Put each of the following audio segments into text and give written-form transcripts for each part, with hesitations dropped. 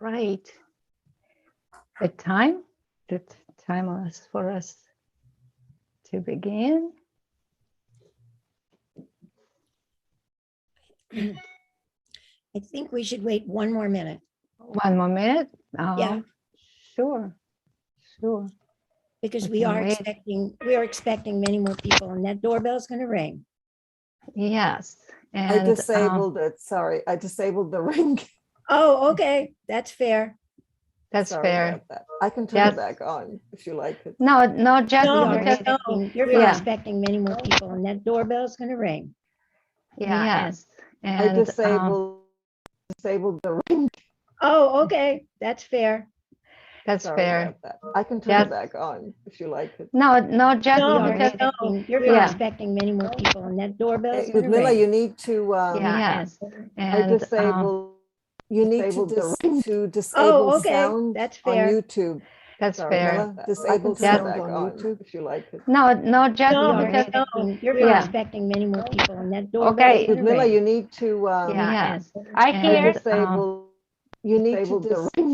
right. The time is for us to begin. I think we should wait one more minute. 1 more minute. Yeah. Sure. Because We we can are wait. expecting many more people, and that doorbell's going to ring. Yes. And I disabled it. Sorry, I disabled the ring. Oh, okay, that's fair. that's Sorry fair. about that. I can turn it back on if you like it. No, just We are because. expecting many more people, and that doorbell's going to ring. Yes. I And disabled the ring. Oh, okay, that's fair. that's Sorry fair. about that. I can turn it back on if you like it. No, just You're expecting many more people, and that doorbell's going to Ludmilla, ring. you need to. yes. I And disabled. You need to disable Oh, okay, sound that's on fair. YouTube. that's Sorry, fair. Ludmilla, disable sound on YouTube if you like it. No, just because. You're expecting many more people, and that doorbell's Okay. going to Ludmilla, ring. you need to. Yes. I I hear. disable. You need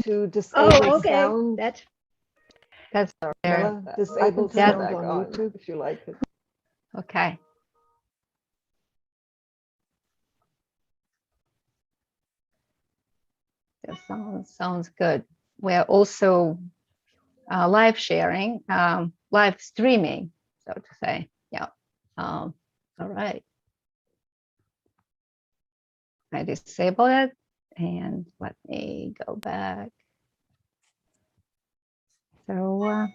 to disable Oh, okay, sound. that's fair. Ludmilla, disable sound on YouTube if you like it. Okay. That sounds good. We're also live sharing, live streaming, so to say. Yeah. All right. I disable it, and let me go back. So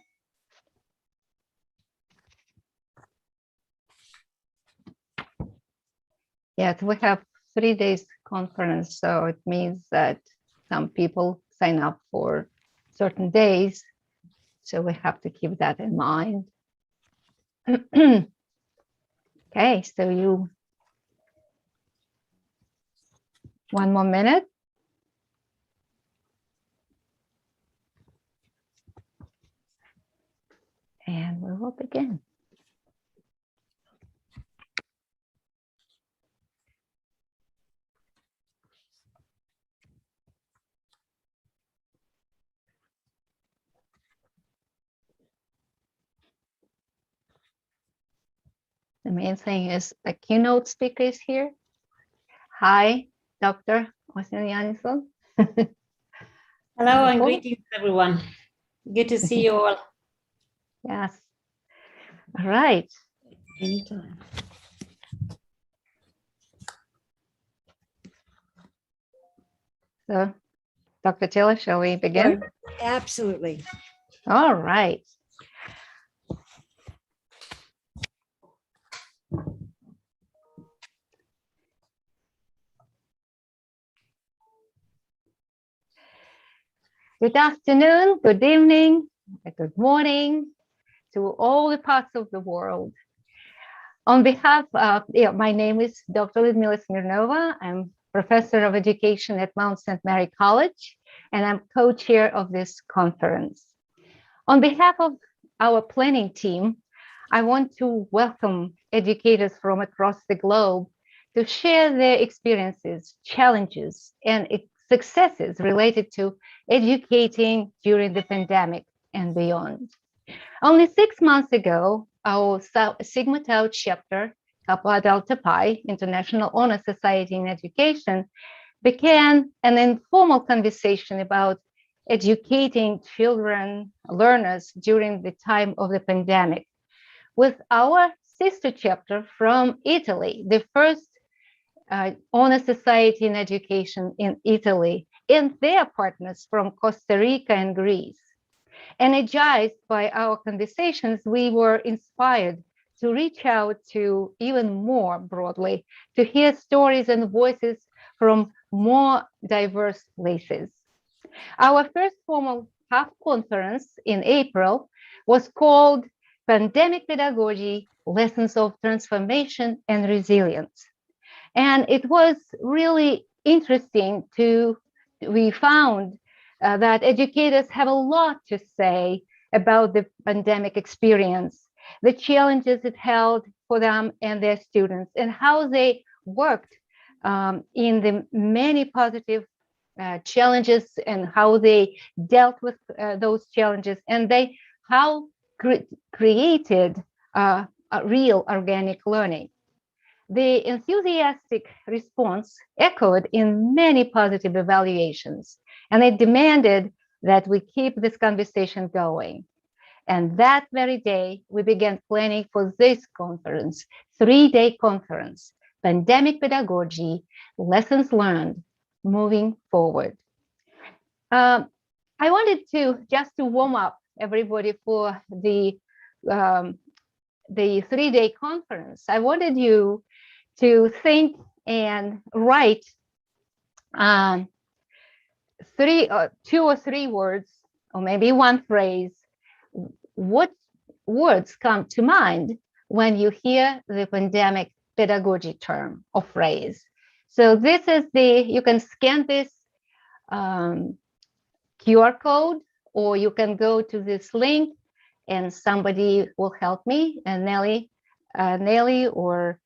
yes, we have 3 days conference, so it means that some people sign up for certain days. So we have to keep that in mind. Okay, so you 1 more minute. And we will begin. The main thing is a keynote speaker is here. Hi, Dr. Osinyanisson. Hello and greetings, everyone. Good to see you all. Yes. All right. anytime. So, Dr. Taylor, shall we begin? Sure, absolutely. All right. Good afternoon, good evening, good morning to all the parts of the world. On behalf of, my name is Dr. Ludmila Smirnova. I'm professor of education at Mount St. Mary College, and I'm co-chair of this conference. On behalf of our planning team, I want to welcome educators from across the globe to share their experiences, challenges, and successes related to educating during the pandemic and beyond. Only 6 months ago, our Sigma Tau chapter, Kappa Delta Pi, International Honor Society in Education, began an informal conversation about educating children, learners during the time of the pandemic, with our sister chapter from Italy, the first honor society in education in Italy, and their partners from Costa Rica and Greece. Energized by our conversations, we were inspired to reach out to even more broadly, to hear stories and voices from more diverse places. Our first formal half conference in April was called Pandemic Pedagogy, Lessons of Transformation and Resilience. And it was really interesting we found that educators have a lot to say about the pandemic experience, the challenges it held for them and their students, and how they worked in the many positive challenges and how they dealt with those challenges, and they how created a real organic learning. The enthusiastic response echoed in many positive evaluations, and it demanded that we keep this conversation going. And that very day, we began planning for this conference, 3-day conference, Pandemic Pedagogy, Lessons Learned, Moving Forward. I wanted to just to warm up everybody for the 3-day conference. I wanted you to think and write two or three words, or maybe one phrase. What words come to mind when you hear the pandemic pedagogy term or phrase? So this is you can scan this QR code, or you can go to this link and somebody will help me, and Nelly or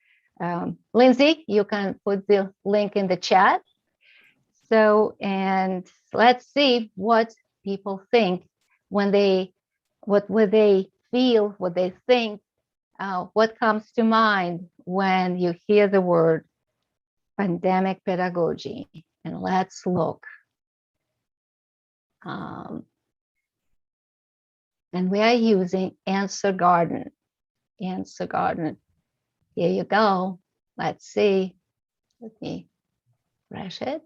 Lindsay, you can put the link in the chat. So, and let's see what people think when what they feel, what they think, what comes to mind when you hear the word pandemic pedagogy. And let's look. And we are using Answer Garden. Answer Garden. Here you go. Let's see. Let me refresh it.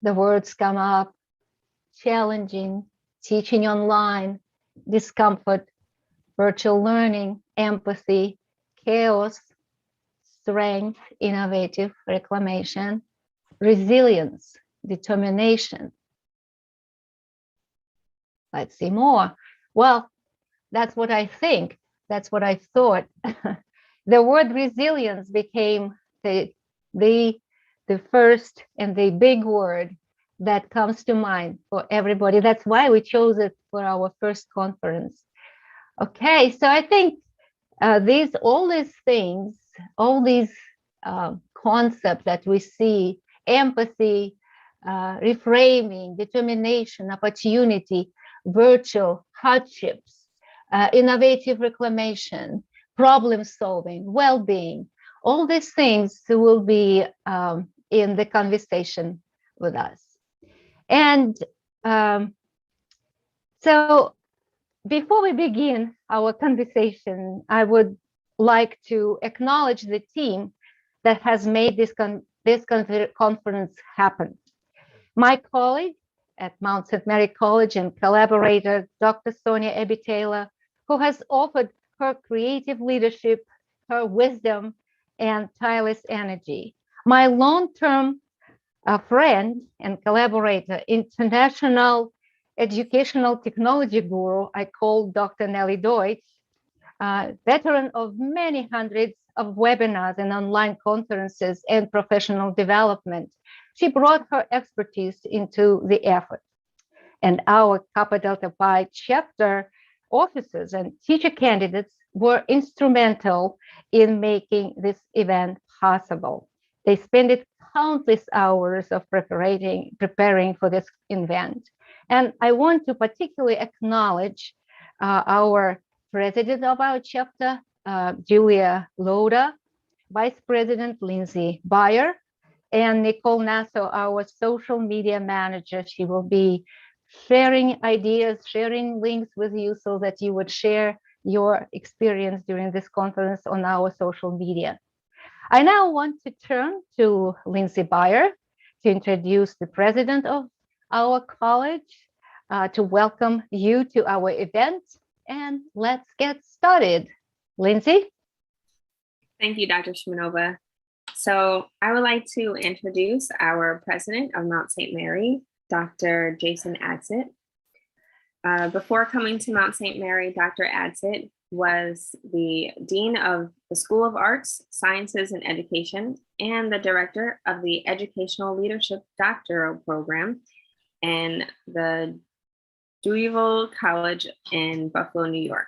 The words come up: challenging, teaching online, discomfort, virtual learning, empathy, chaos, strength, innovative, reclamation, resilience, determination. Let's see more. Well, that's what I think. That's what I thought. The word resilience became the first and the big word that comes to mind for everybody. That's why we chose it for our first conference. Okay, so I think all these things, all these concepts that we see: empathy, reframing, determination, opportunity, virtual, hardships, innovative reclamation, problem solving, well-being, all these things will be in the conversation with us. And so before we begin our conversation, I would like to acknowledge the team that has made this conference happen. My colleague at Mount St. Mary College and collaborator, Dr. Sonia Abbey-Taylor, who has offered her creative leadership, her wisdom, and tireless energy. My long-term friend and collaborator, international educational technology guru, I call Dr. Nelly Deutsch, veteran of many hundreds of webinars and online conferences and professional development. She brought her expertise into the effort. And our Kappa Delta Pi chapter officers and teacher candidates were instrumental in making this event possible. They spent countless hours of preparing for this event. And I want to particularly acknowledge our president of our chapter, Julia Loda, Vice President Lindsay Beyer, and Nicole Nasso, our social media manager. She will be sharing ideas, sharing links with you so that you would share your experience during this conference on our social media. I now want to turn to Lindsay Beyer to introduce the president of our college, to welcome you to our event, and let's get started. Lindsay? Thank you, Dr. Shimanova. So I would like to introduce our president of Mount St. Mary, Dr. Jason Adsit. Before coming to Mount St. Mary, Dr. Adsit was the Dean of the School of Arts, Sciences, and Education, and the Director of the Educational Leadership Doctoral Program and the Louisville College in Buffalo, New York.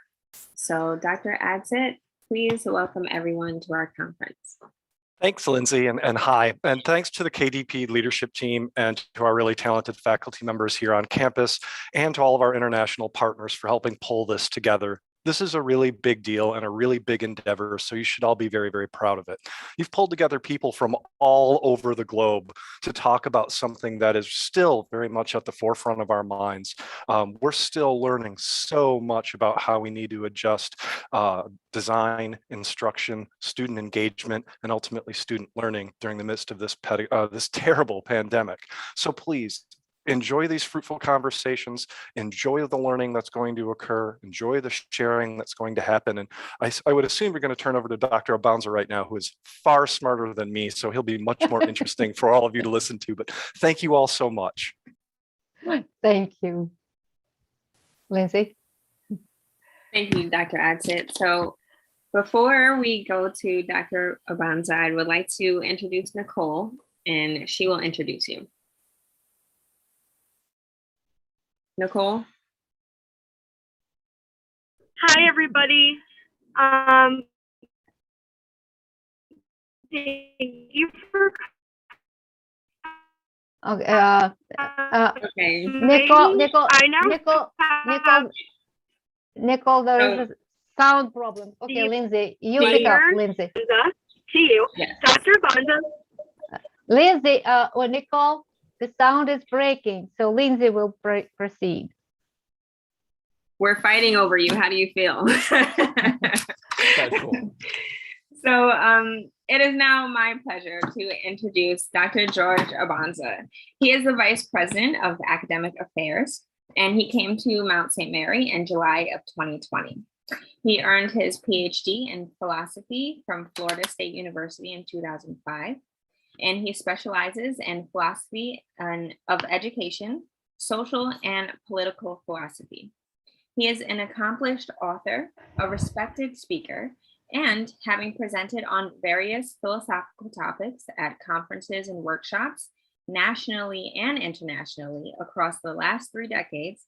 So Dr. Adsit, please welcome everyone to our conference. Thanks, Lindsay, and hi. And thanks to the KDP leadership team and to our really talented faculty members here on campus and to all of our international partners for helping pull this together. This is a really big deal and a really big endeavor, so you should all be very, very proud of it. You've pulled together people from all over the globe to talk about something that is still very much at the forefront of our minds. We're still learning so much about how we need to adjust design, instruction, student engagement, and ultimately student learning during the midst of this terrible pandemic. So please, enjoy these fruitful conversations, enjoy the learning that's going to occur, enjoy the sharing that's going to happen. And I would assume we're going to turn over to Dr. Abanza right now, who is far smarter than me, so he'll be much more interesting for all of you to listen to. But thank you all so much. Thank you. Lindsay? Thank you, Dr. Adsit. So before we go to Dr. Abanza, I would like to introduce Nicole, and she will introduce you. Nicole? Hi, everybody. Thank you for Okay. Okay. Nicole, there is a sound problem. Okay, Lindsay, you pick up, Lindsay. To you, Yes. Dr. Bonza. Lindsay, Nicole, the sound is breaking, so Lindsay will proceed. We're fighting over you. How do you feel? That's cool. So it is now my pleasure to introduce Dr. George Abanza. He is the Vice President of Academic Affairs, and he came to Mount St. Mary in July of 2020. He earned his PhD in philosophy from Florida State University in 2005, and he specializes in philosophy of education, social and political philosophy. He is an accomplished author, a respected speaker, and having presented on various philosophical topics at conferences and workshops, nationally and internationally across the last 3 decades,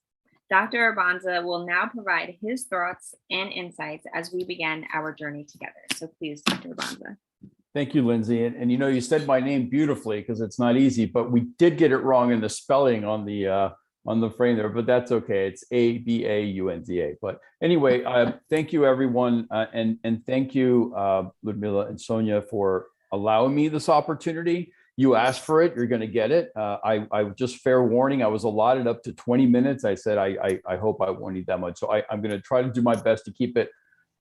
Dr. Abanza will now provide his thoughts and insights as we begin our journey together. So please, Dr. Abanza. Thank you, Lindsay. And you know, you said my name beautifully because it's not easy, but we did get it wrong in the spelling on the frame there, but that's okay. It's Abanza. But anyway, thank you, everyone. And thank you, Ludmila and Sonia, for allowing me this opportunity. You asked for it, you're going to get it. I just fair warning, I was allotted up to 20 minutes. I said, I hope I won't need that much. So I'm going to try to do my best to keep it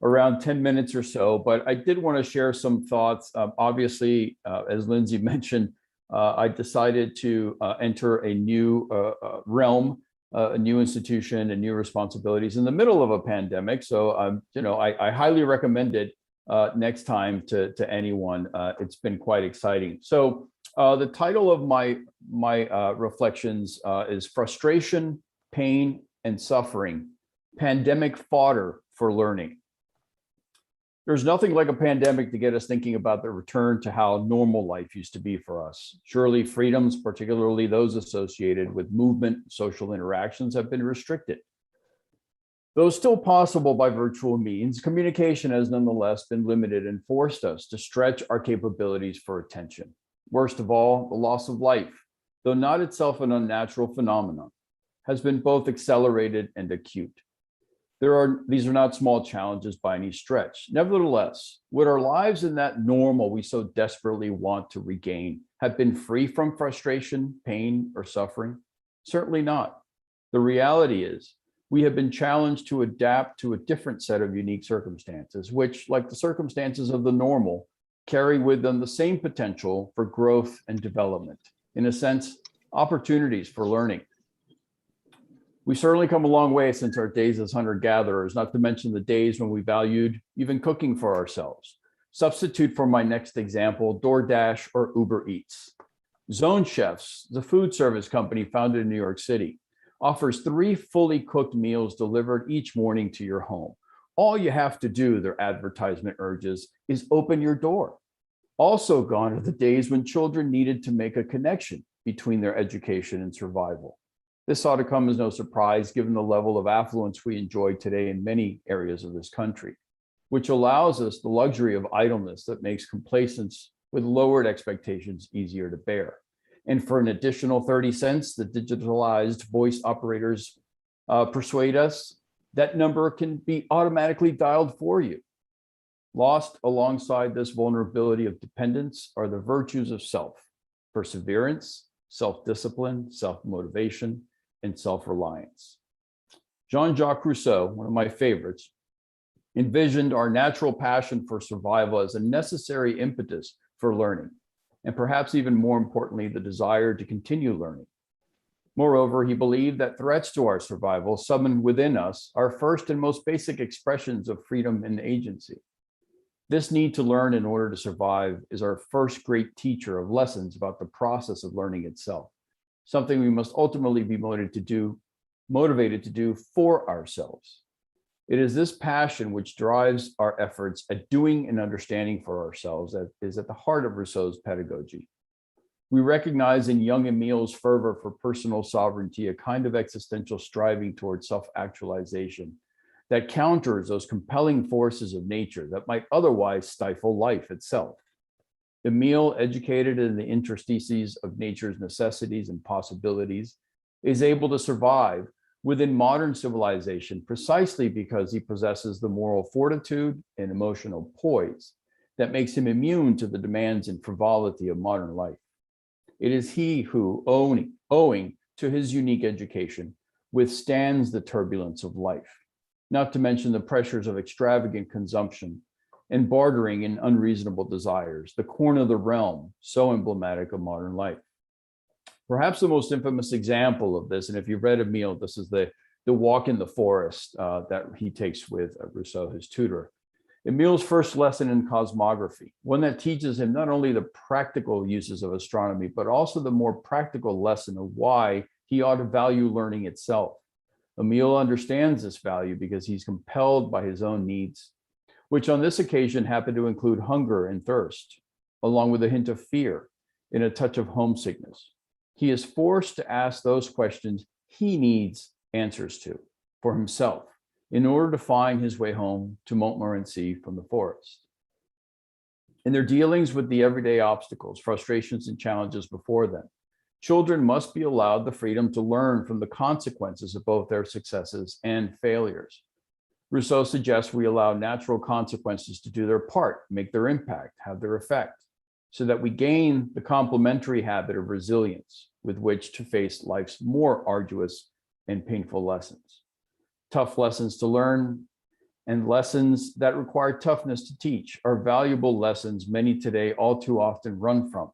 around 10 minutes or so, but I did want to share some thoughts. Obviously, as Lindsay mentioned, I decided to enter a new realm, a new institution and new responsibilities in the middle of a pandemic. So, you know, I highly recommend it next time to anyone. It's been quite exciting. So the title of my reflections is Frustration, Pain, and Suffering, Pandemic Fodder for Learning. There's nothing like a pandemic to get us thinking about the return to how normal life used to be for us. Surely freedoms, particularly those associated with movement, social interactions, have been restricted. Though still possible by virtual means, communication has nonetheless been limited and forced us to stretch our capabilities for attention. Worst of all, the loss of life, though not itself an unnatural phenomenon, has been both accelerated and acute. These are not small challenges by any stretch. Nevertheless, would our lives in that normal we so desperately want to regain have been free from frustration, pain, or suffering? Certainly not. The reality is, we have been challenged to adapt to a different set of unique circumstances, which, like the circumstances of the normal, carry with them the same potential for growth and development. In a sense, opportunities for learning. We've certainly come a long way since our days as hunter-gatherers, not to mention the days when we valued even cooking for ourselves. Substitute for my next example, DoorDash or Uber Eats. Zone Chefs, the food service company founded in New York City, offers 3 fully cooked meals delivered each morning to your home. All you have to do, their advertisement urges, is open your door. Also gone are the days when children needed to make a connection between their education and survival. This ought to come as no surprise given the level of affluence we enjoy today in many areas of this country, which allows us the luxury of idleness that makes complacence with lowered expectations easier to bear. And for an additional 30 cents, the digitalized voice operators persuade us that number can be automatically dialed for you. Lost alongside this vulnerability of dependence are the virtues of self, perseverance, self-discipline, self-motivation, and self-reliance. Jean-Jacques Rousseau, one of my favorites, envisioned our natural passion for survival as a necessary impetus for learning, and perhaps even more importantly, the desire to continue learning. Moreover, he believed that threats to our survival summoned within us our first and most basic expressions of freedom and agency. This need to learn in order to survive is our first great teacher of lessons about the process of learning itself, something we must ultimately be motivated to do for ourselves. It is this passion which drives our efforts at doing and understanding for ourselves that is at the heart of Rousseau's pedagogy. We recognize in young Emile's fervor for personal sovereignty a kind of existential striving towards self-actualization that counters those compelling forces of nature that might otherwise stifle life itself. Emile, educated in the interstices of nature's necessities and possibilities, is able to survive within modern civilization precisely because he possesses the moral fortitude and emotional poise that makes him immune to the demands and frivolity of modern life. It is he who, owing to his unique education, withstands the turbulence of life, not to mention the pressures of extravagant consumption and bartering in unreasonable desires, the corn of the realm, so emblematic of modern life. Perhaps the most infamous example of this, and if you've read Emile, this is the walk in the forest that he takes with Rousseau, his tutor. Emile's first lesson in cosmography, one that teaches him not only the practical uses of astronomy, but also the more practical lesson of why he ought to value learning itself. Emile understands this value because he's compelled by his own needs, which on this occasion happen to include hunger and thirst, along with a hint of fear and a touch of homesickness. He is forced to ask those questions he needs answers to for himself in order to find his way home to Montmorency from the forest. In their dealings with the everyday obstacles, frustrations, and challenges before them, children must be allowed the freedom to learn from the consequences of both their successes and failures. Rousseau suggests we allow natural consequences to do their part, make their impact, have their effect, so that we gain the complementary habit of resilience with which to face life's more arduous and painful lessons. Tough lessons to learn and lessons that require toughness to teach are valuable lessons many today all too often run from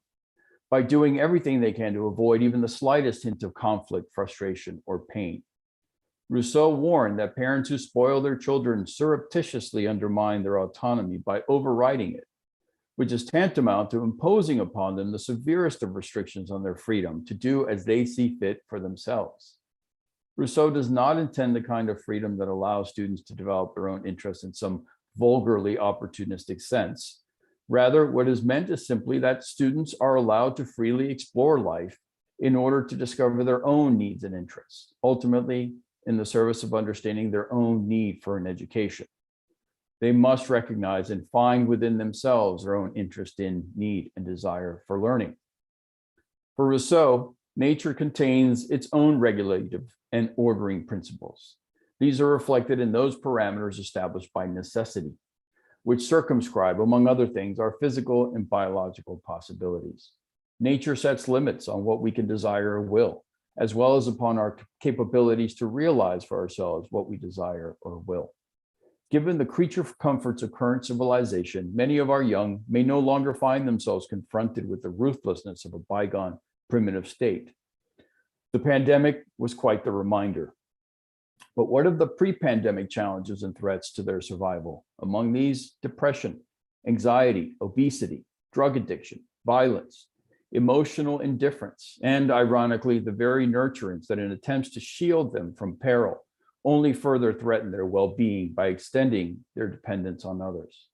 by doing everything they can to avoid even the slightest hint of conflict, frustration, or pain. Rousseau warned that parents who spoil their children surreptitiously undermine their autonomy by overriding it, which is tantamount to imposing upon them the severest of restrictions on their freedom to do as they see fit for themselves. Rousseau does not intend the kind of freedom that allows students to develop their own interests in some vulgarly opportunistic sense. Rather, what is meant is simply that students are allowed to freely explore life in order to discover their own needs and interests, ultimately in the service of understanding their own need for an education. They must recognize and find within themselves their own interest in, need, and desire for learning. For Rousseau, nature contains its own regulative and ordering principles. These are reflected in those parameters established by necessity, which circumscribe, among other things, our physical and biological possibilities. Nature sets limits on what we can desire or will, as well as upon our capabilities to realize for ourselves what we desire or will. Given the creature comforts of current civilization, many of our young may no longer find themselves confronted with the ruthlessness of a bygone primitive state. The pandemic was quite the reminder. But what of the pre-pandemic challenges and threats to their survival? Among these, depression, anxiety, obesity, drug addiction, violence, emotional indifference, and ironically, the very nurturance that in attempts to shield them from peril only further threaten their well-being by extending their dependence on others.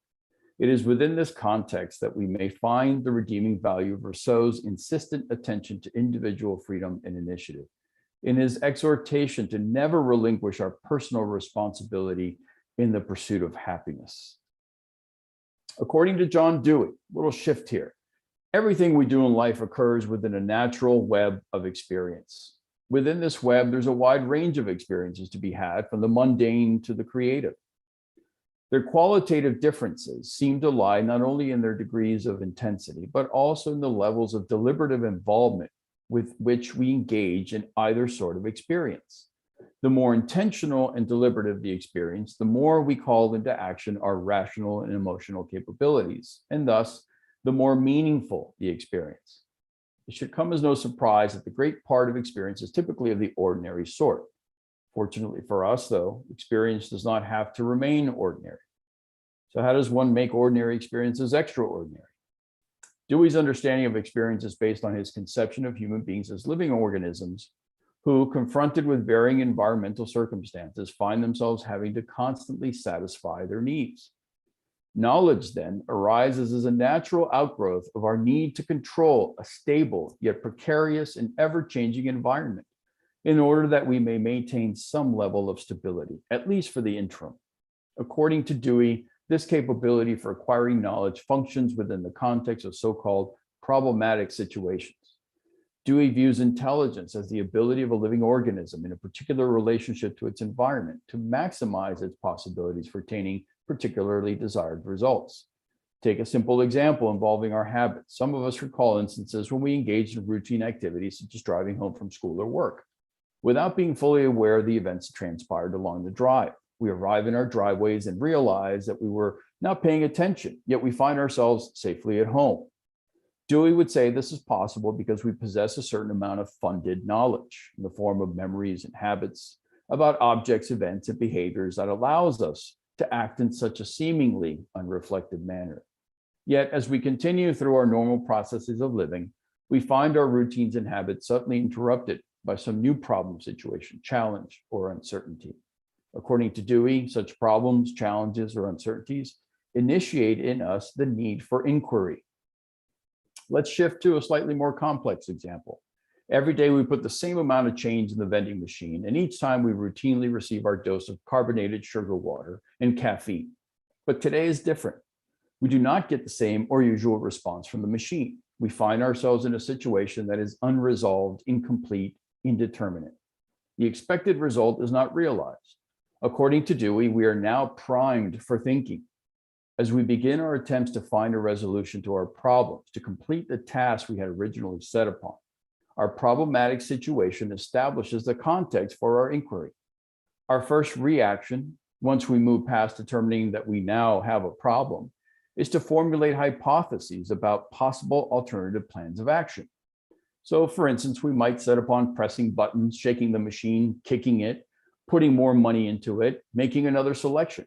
It is within this context that we may find the redeeming value of Rousseau's insistent attention to individual freedom and initiative, in his exhortation to never relinquish our personal responsibility in the pursuit of happiness. According to John Dewey, little shift here, everything we do in life occurs within a natural web of experience. Within this web, there's a wide range of experiences to be had, from the mundane to the creative. Their qualitative differences seem to lie not only in their degrees of intensity, but also in the levels of deliberative involvement with which we engage in either sort of experience. The more intentional and deliberative the experience, the more we call into action our rational and emotional capabilities, and thus the more meaningful the experience. It should come as no surprise that the great part of experience is typically of the ordinary sort. Fortunately for us, though, experience does not have to remain ordinary. So how does one make ordinary experiences extraordinary? Dewey's understanding of experience is based on his conception of human beings as living organisms who, confronted with varying environmental circumstances, find themselves having to constantly satisfy their needs. Knowledge then arises as a natural outgrowth of our need to control a stable yet precarious and ever-changing environment in order that we may maintain some level of stability, at least for the interim. According to Dewey, this capability for acquiring knowledge functions within the context of so-called problematic situations. Dewey views intelligence as the ability of a living organism in a particular relationship to its environment to maximize its possibilities for attaining particularly desired results. Take a simple example involving our habits. Some of us recall instances when we engaged in routine activities such as driving home from school or work, without being fully aware of the events that transpired along the drive. We arrive in our driveways and realize that we were not paying attention, yet we find ourselves safely at home. Dewey would say this is possible because we possess a certain amount of funded knowledge in the form of memories and habits about objects, events, and behaviors that allows us to act in such a seemingly unreflective manner. Yet, as we continue through our normal processes of living, we find our routines and habits suddenly interrupted by some new problem, situation, challenge, or uncertainty. According to Dewey, such problems, challenges, or uncertainties initiate in us the need for inquiry. Let's shift to a slightly more complex example. Every day we put the same amount of change in the vending machine, and each time we routinely receive our dose of carbonated sugar water and caffeine. But today is different. We do not get the same or usual response from the machine. We find ourselves in a situation that is unresolved, incomplete, indeterminate. The expected result is not realized. According to Dewey, we are now primed for thinking. As we begin our attempts to find a resolution to our problems, to complete the task we had originally set upon, our problematic situation establishes the context for our inquiry. Our first reaction, once we move past determining that we now have a problem, is to formulate hypotheses about possible alternative plans of action. So, for instance, we might set upon pressing buttons, shaking the machine, kicking it, putting more money into it, making another selection,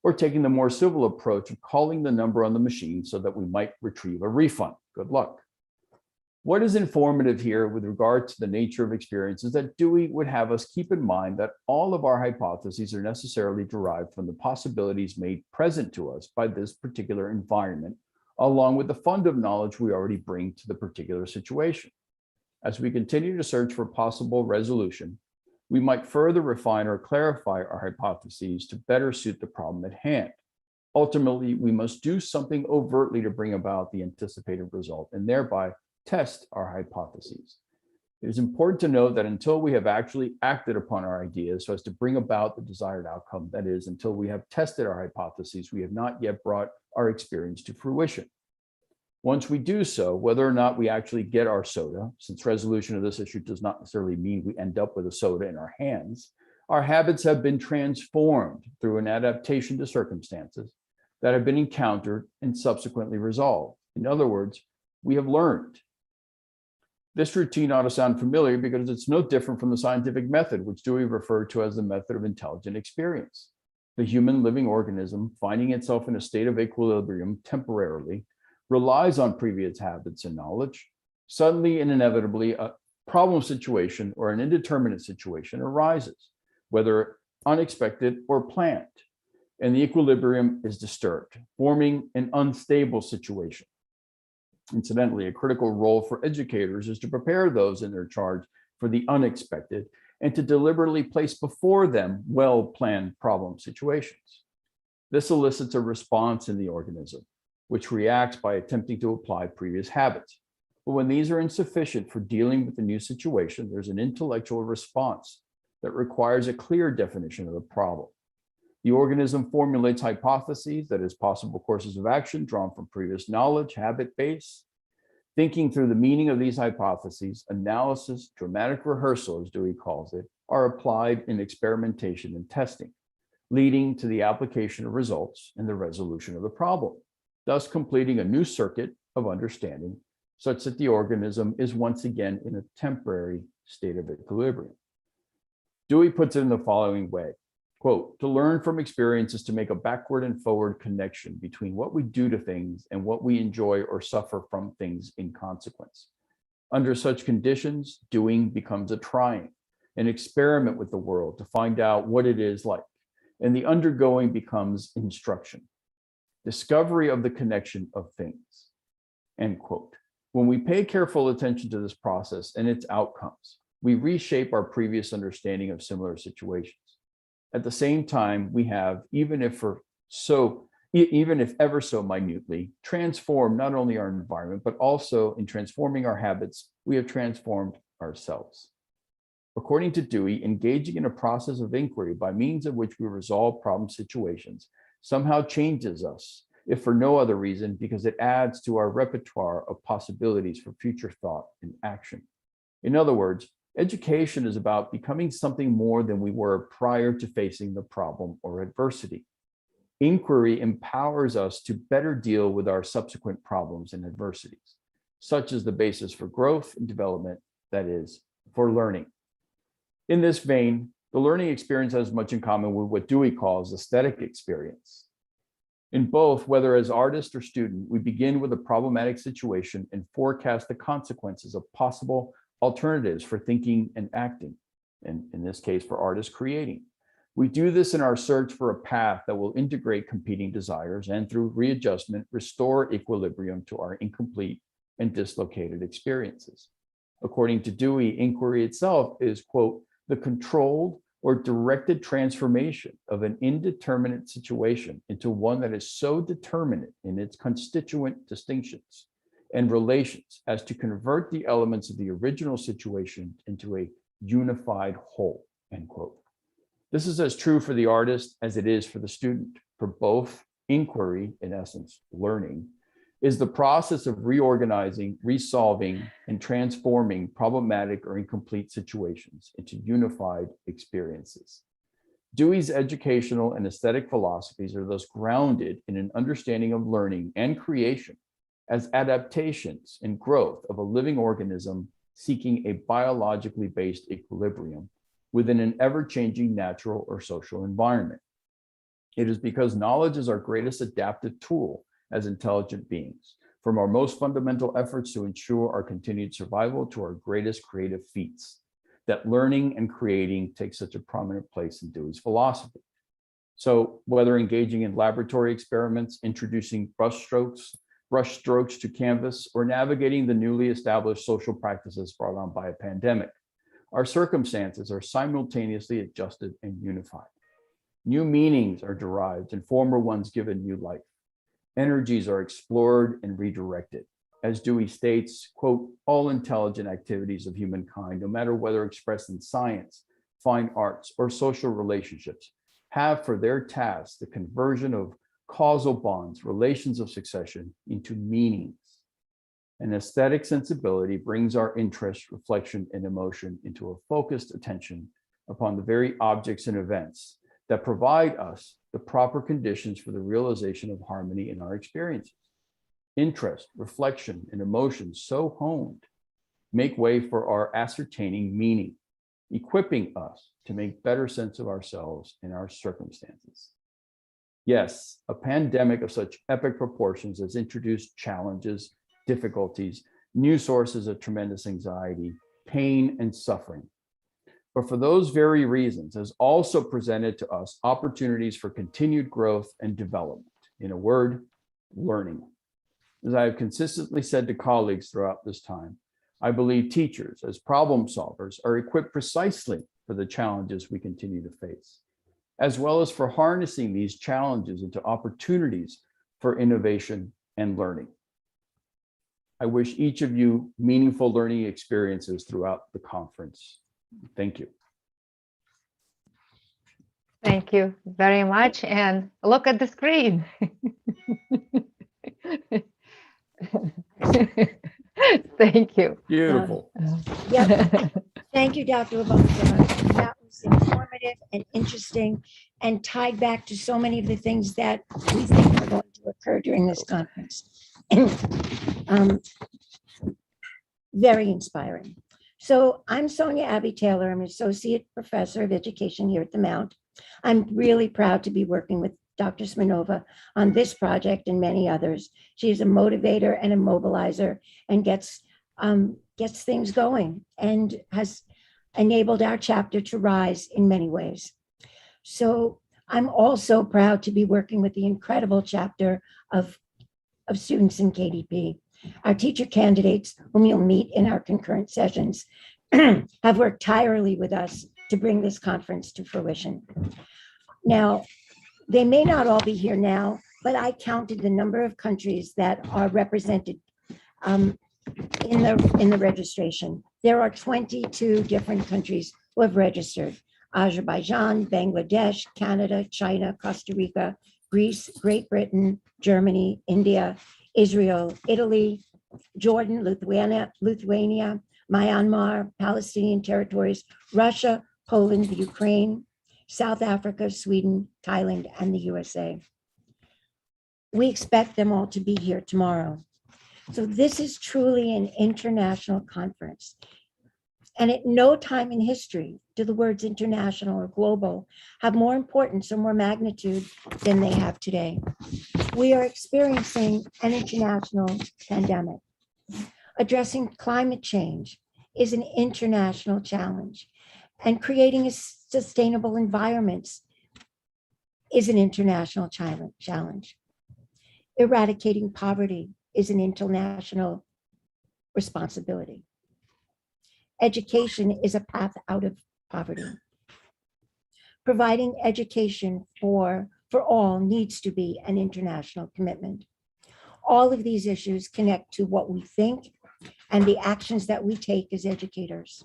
or taking the more civil approach of calling the number on the machine so that we might retrieve a refund. Good luck. What is informative here with regard to the nature of experience is that Dewey would have us keep in mind that all of our hypotheses are necessarily derived from the possibilities made present to us by this particular environment, along with the fund of knowledge we already bring to the particular situation. As we continue to search for possible resolution, we might further refine or clarify our hypotheses to better suit the problem at hand. Ultimately, we must do something overtly to bring about the anticipated result and thereby test our hypotheses. It is important to note that until we have actually acted upon our ideas so as to bring about the desired outcome, that is, until we have tested our hypotheses, we have not yet brought our experience to fruition. Once we do so, whether or not we actually get our soda, since resolution of this issue does not necessarily mean we end up with a soda in our hands, our habits have been transformed through an adaptation to circumstances that have been encountered and subsequently resolved. In other words, we have learned. This routine ought to sound familiar because it's no different from the scientific method, which Dewey referred to as the method of intelligent experience. The human living organism, finding itself in a state of equilibrium temporarily, relies on previous habits and knowledge. Suddenly and inevitably, a problem situation or an indeterminate situation arises, whether unexpected or planned, and the equilibrium is disturbed, forming an unstable situation. Incidentally, a critical role for educators is to prepare those in their charge for the unexpected and to deliberately place before them well-planned problem situations. This elicits a response in the organism, which reacts by attempting to apply previous habits. But when these are insufficient for dealing with the new situation, there's an intellectual response that requires a clear definition of the problem. The organism formulates hypotheses, that is, possible courses of action drawn from previous knowledge, habit base. Thinking through the meaning of these hypotheses, analysis, dramatic rehearsal, as Dewey calls it, are applied in experimentation and testing, leading to the application of results and the resolution of the problem, thus completing a new circuit of understanding such that the organism is once again in a temporary state of equilibrium. Dewey puts it in the following way, quote, "To learn from experience is to make a backward and forward connection between what we do to things and what we enjoy or suffer from things in consequence. Under such conditions, doing becomes a trying, an experiment with the world to find out what it is like, and the undergoing becomes instruction, discovery of the connection of things," end quote. When we pay careful attention to this process and its outcomes, we reshape our previous understanding of similar situations. At the same time, we have, even if ever so minutely, transformed not only our environment, but also in transforming our habits, we have transformed ourselves. According to Dewey, engaging in a process of inquiry by means of which we resolve problem situations somehow changes us, if for no other reason, because it adds to our repertoire of possibilities for future thought and action. In other words, education is about becoming something more than we were prior to facing the problem or adversity. Inquiry empowers us to better deal with our subsequent problems and adversities, such as the basis for growth and development, that is, for learning. In this vein, the learning experience has much in common with what Dewey calls aesthetic experience. In both, whether as artist or student, we begin with a problematic situation and forecast the consequences of possible alternatives for thinking and acting, and in this case, for artists creating. We do this in our search for a path that will integrate competing desires and through readjustment, restore equilibrium to our incomplete and dislocated experiences. According to Dewey, inquiry itself is, quote, "the controlled or directed transformation of an indeterminate situation into one that is so determinate in its constituent distinctions and relations as to convert the elements of the original situation into a unified whole," end quote. This is as true for the artist as it is for the student. For both, inquiry, in essence, learning, is the process of reorganizing, resolving, and transforming problematic or incomplete situations into unified experiences. Dewey's educational and aesthetic philosophies are thus grounded in an understanding of learning and creation as adaptations and growth of a living organism seeking a biologically based equilibrium within an ever-changing natural or social environment. It is because knowledge is our greatest adaptive tool as intelligent beings, from our most fundamental efforts to ensure our continued survival to our greatest creative feats, that learning and creating take such a prominent place in Dewey's philosophy. So whether engaging in laboratory experiments, introducing brushstrokes to canvas, or navigating the newly established social practices brought on by a pandemic, our circumstances are simultaneously adjusted and unified. New meanings are derived and former ones given new life. Energies are explored and redirected. As Dewey states, quote, "all intelligent activities of humankind, no matter whether expressed in science, fine arts, or social relationships, have for their task the conversion of causal bonds, relations of succession into meanings. An aesthetic sensibility brings our interest, reflection, and emotion into a focused attention upon the very objects and events that provide us the proper conditions for the realization of harmony in our experiences. Interest, reflection, and emotion so honed make way for our ascertaining meaning, equipping us to make better sense of ourselves and our circumstances." Yes, a pandemic of such epic proportions has introduced challenges, difficulties, new sources of tremendous anxiety, pain, and suffering. But for those very reasons, has also presented to us opportunities for continued growth and development. In a word, learning. As I have consistently said to colleagues throughout this time, I believe teachers, as problem solvers, are equipped precisely for the challenges we continue to face, as well as for harnessing these challenges into opportunities for innovation and learning. I wish each of you meaningful learning experiences throughout the conference. Thank you. Thank you very much. And look at the screen. Thank you. Beautiful. Yep. Thank you, Dr. Labonza. That was informative and interesting and tied back to so many of the things that we think are going to occur during this conference. Very inspiring. So I'm Sonia Abbey Taylor. I'm an associate professor of education here at the Mount. I'm really proud to be working with Dr. Smirnova on this project and many others. She is a motivator and a mobilizer and gets things going and has enabled our chapter to rise in many ways. So I'm also proud to be working with the incredible chapter of students in KDP. Our teacher candidates, whom you'll meet in our concurrent sessions, have worked tirelessly with us to bring this conference to fruition. Now, they may not all be here now, but I counted the number of countries that are represented in the registration. There are 22 different countries who have registered: Azerbaijan, Bangladesh, Canada, China, Costa Rica, Greece, Great Britain, Germany, India, Israel, Italy, Jordan, Lithuania, Myanmar, Palestinian territories, Russia, Poland, the Ukraine, South Africa, Sweden, Thailand, and the USA. We expect them all to be here tomorrow. So this is truly an international conference. And at no time in history do the words international or global have more importance or more magnitude than they have today. We are experiencing an international pandemic. Addressing climate change is an international challenge, and creating a sustainable environments is an international challenge. Eradicating poverty is an international responsibility. Education is a path out of poverty. Providing education for all needs to be an international commitment. All of these issues connect to what we think and the actions that we take as educators.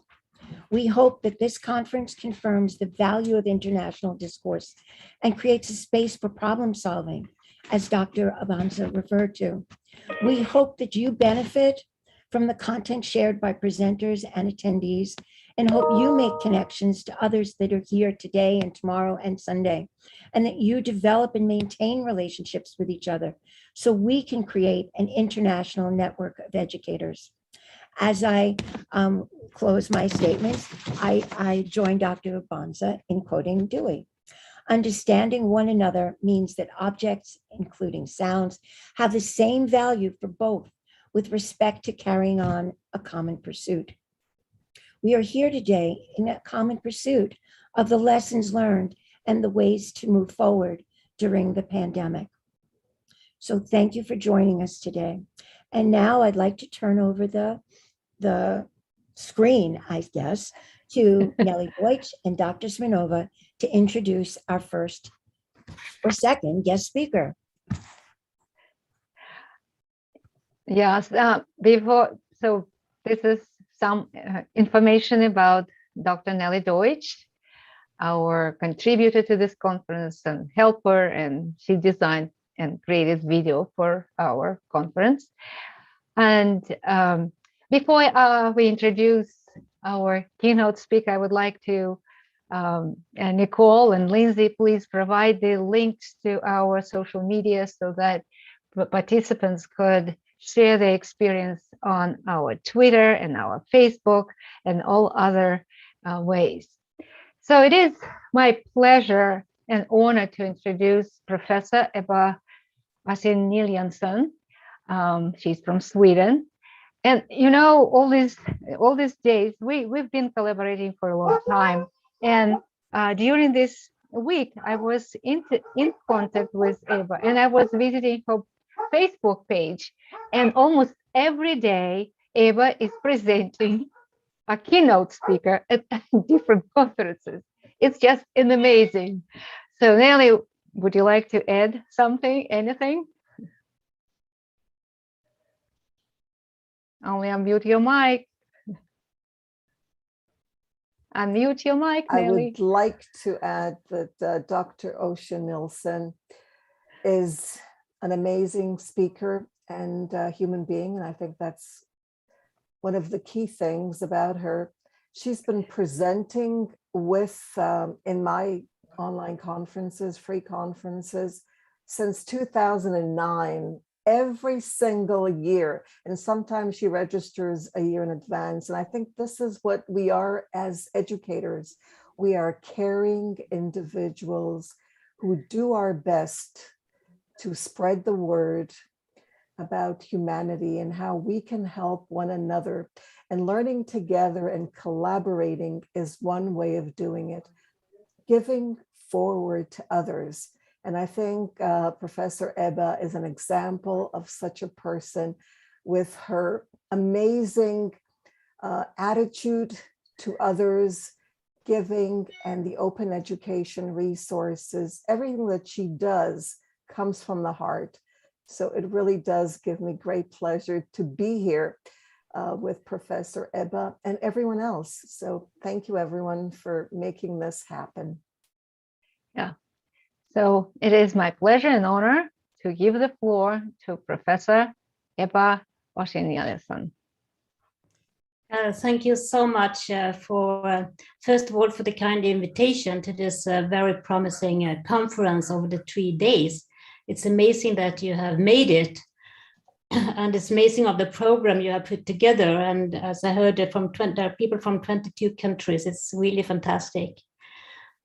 We hope that this conference confirms the value of international discourse and creates a space for problem solving, as Dr. Avanza referred to. We hope that you benefit from the content shared by presenters and attendees, and hope you make connections to others that are here today and tomorrow and Sunday, and that you develop and maintain relationships with each other so we can create an international network of educators. As I close my statements, I join Dr. Bonza in quoting Dewey. Understanding one another means that objects, including sounds, have the same value for both with respect to carrying on a common pursuit. We are here today in a common pursuit of the lessons learned and the ways to move forward during the pandemic. So thank you for joining us today. And now I'd like to turn over the screen, I guess, to Nellie Deutsch and Dr. Smirnova to introduce our first or second guest speaker. Yes, so this is some information about Dr. Nellie Deutsch, our contributor to this conference and helper, and she designed and created video for our conference. And before we introduce our keynote speaker, I would like to, Nicole and Lindsay, please provide the links to our social media so that participants could share their experience on our Twitter and our Facebook and all other ways. So it is my pleasure and honor to introduce Professor Ebba Asin-Niljansson. She's from Sweden. And you know, all these days, we've been collaborating for a long time. And during this week, I was in contact with Ebba, and I was visiting her Facebook page. And almost every day, Eva is presenting a keynote speaker at different conferences. It's just amazing. So Nelly, would you like to add something, anything? Only unmute your mic. Unmute your mic, I Nelly. would like to add that Dr. Osha Nilsson is an amazing speaker and human being. And I think that's one of the key things about her. She's been presenting with in my online conferences, free conferences, since 2009, every single year. And sometimes she registers a year in advance. And I think this is what we are as educators. We are caring individuals who do our best to spread the word about humanity and how we can help one another. And learning together and collaborating is one way of doing it. Giving forward to others. And I think Professor Eba is an example of such a person with her amazing attitude to others, giving, and the open education resources. Everything that she does comes from the heart. So it really does give me great pleasure to be here with Professor Eba and everyone else. So thank you everyone for making this happen. Yeah. So it is my pleasure and honor to give the floor to Professor Eba Oshin-Nilsson. Thank you so much for, first of all, for the kind invitation to this very promising conference over the 3 days. It's amazing that you have made it. And it's amazing of the program you have put together. And as I heard from there are people from 22 countries. It's really fantastic.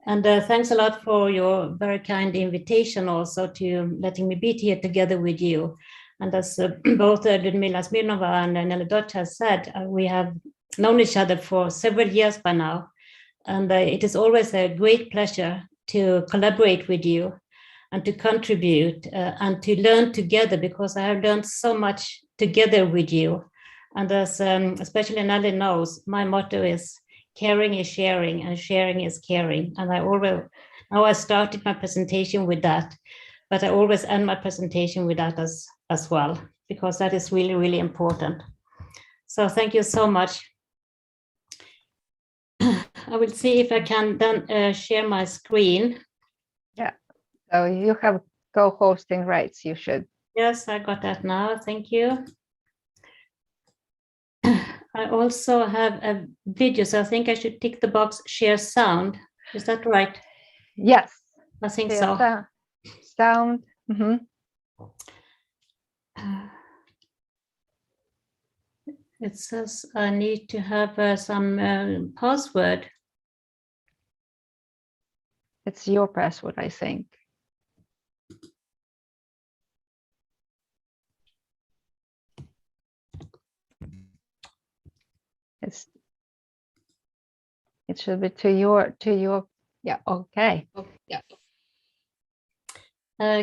And thanks a lot for your very kind invitation also to letting me be here together with you. And as both Ludmila Smirnova and Nelly Dodge has said, we have known each other for several years by now. And it is always a great pleasure to collaborate with you and to contribute and to learn together, because I have learned so much together with you. And as especially Nelly knows, my motto is caring is sharing and sharing is caring. And I started my presentation with that, but I always end my presentation with that as well, because that is really, really important. So thank you so much. I will see if I can then share my screen. Yeah, so you have co-hosting rights, you should. Yes, I got that now, thank you. I also have a video, so I think I should tick the box share sound. Is that right? Yes. I think Share so. Sound. Mm-hmm. It says I need to have some password. It's your password, I think. It should be to your yeah, okay. Yeah.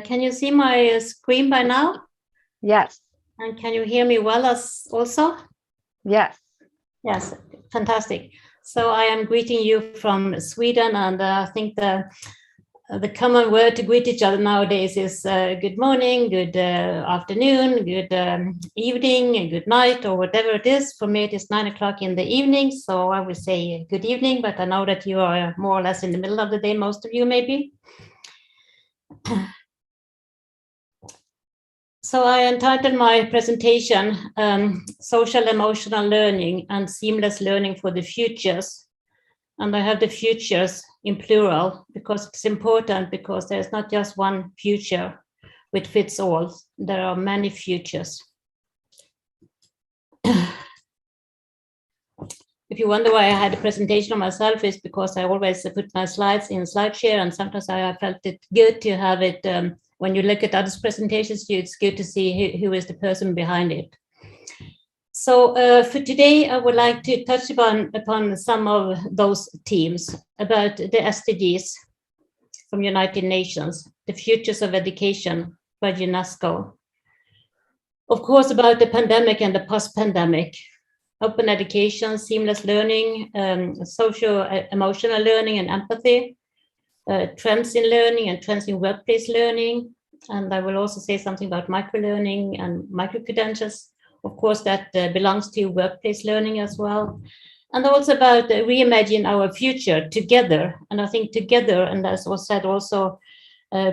Can you see my screen by now? Yes. And can you hear me well as also? Yes. Yes, fantastic. So I am greeting you from Sweden, and I think the common word to greet each other nowadays is good morning, good afternoon, good evening, good night, or whatever it is. For me, it is 9 o'clock in the evening, so I will say good evening, but I know that you are more or less in the middle of the day, most of you maybe. So I entitled my presentation, Social Emotional Learning and Seamless Learning for the Futures. And I have the futures in plural because it's important, because there's not just one future which fits all. There are many futures. If you wonder why I had a presentation of myself, is because I always put my slides in SlideShare, and sometimes I felt it good to have it. When you look at others' presentations, it's good to see who is the person behind it. So for today, I would like to touch upon some of those themes about the SDGs from United Nations, the futures of education by UNESCO. Of course, about the pandemic and the post-pandemic, open education, seamless learning, social-emotional learning and empathy, trends in learning and trends in workplace learning. And I will also say something about micro-learning and micro-credentials. Of course, that belongs to workplace learning as well. And also about reimagine our future together. And I think together, and as was said also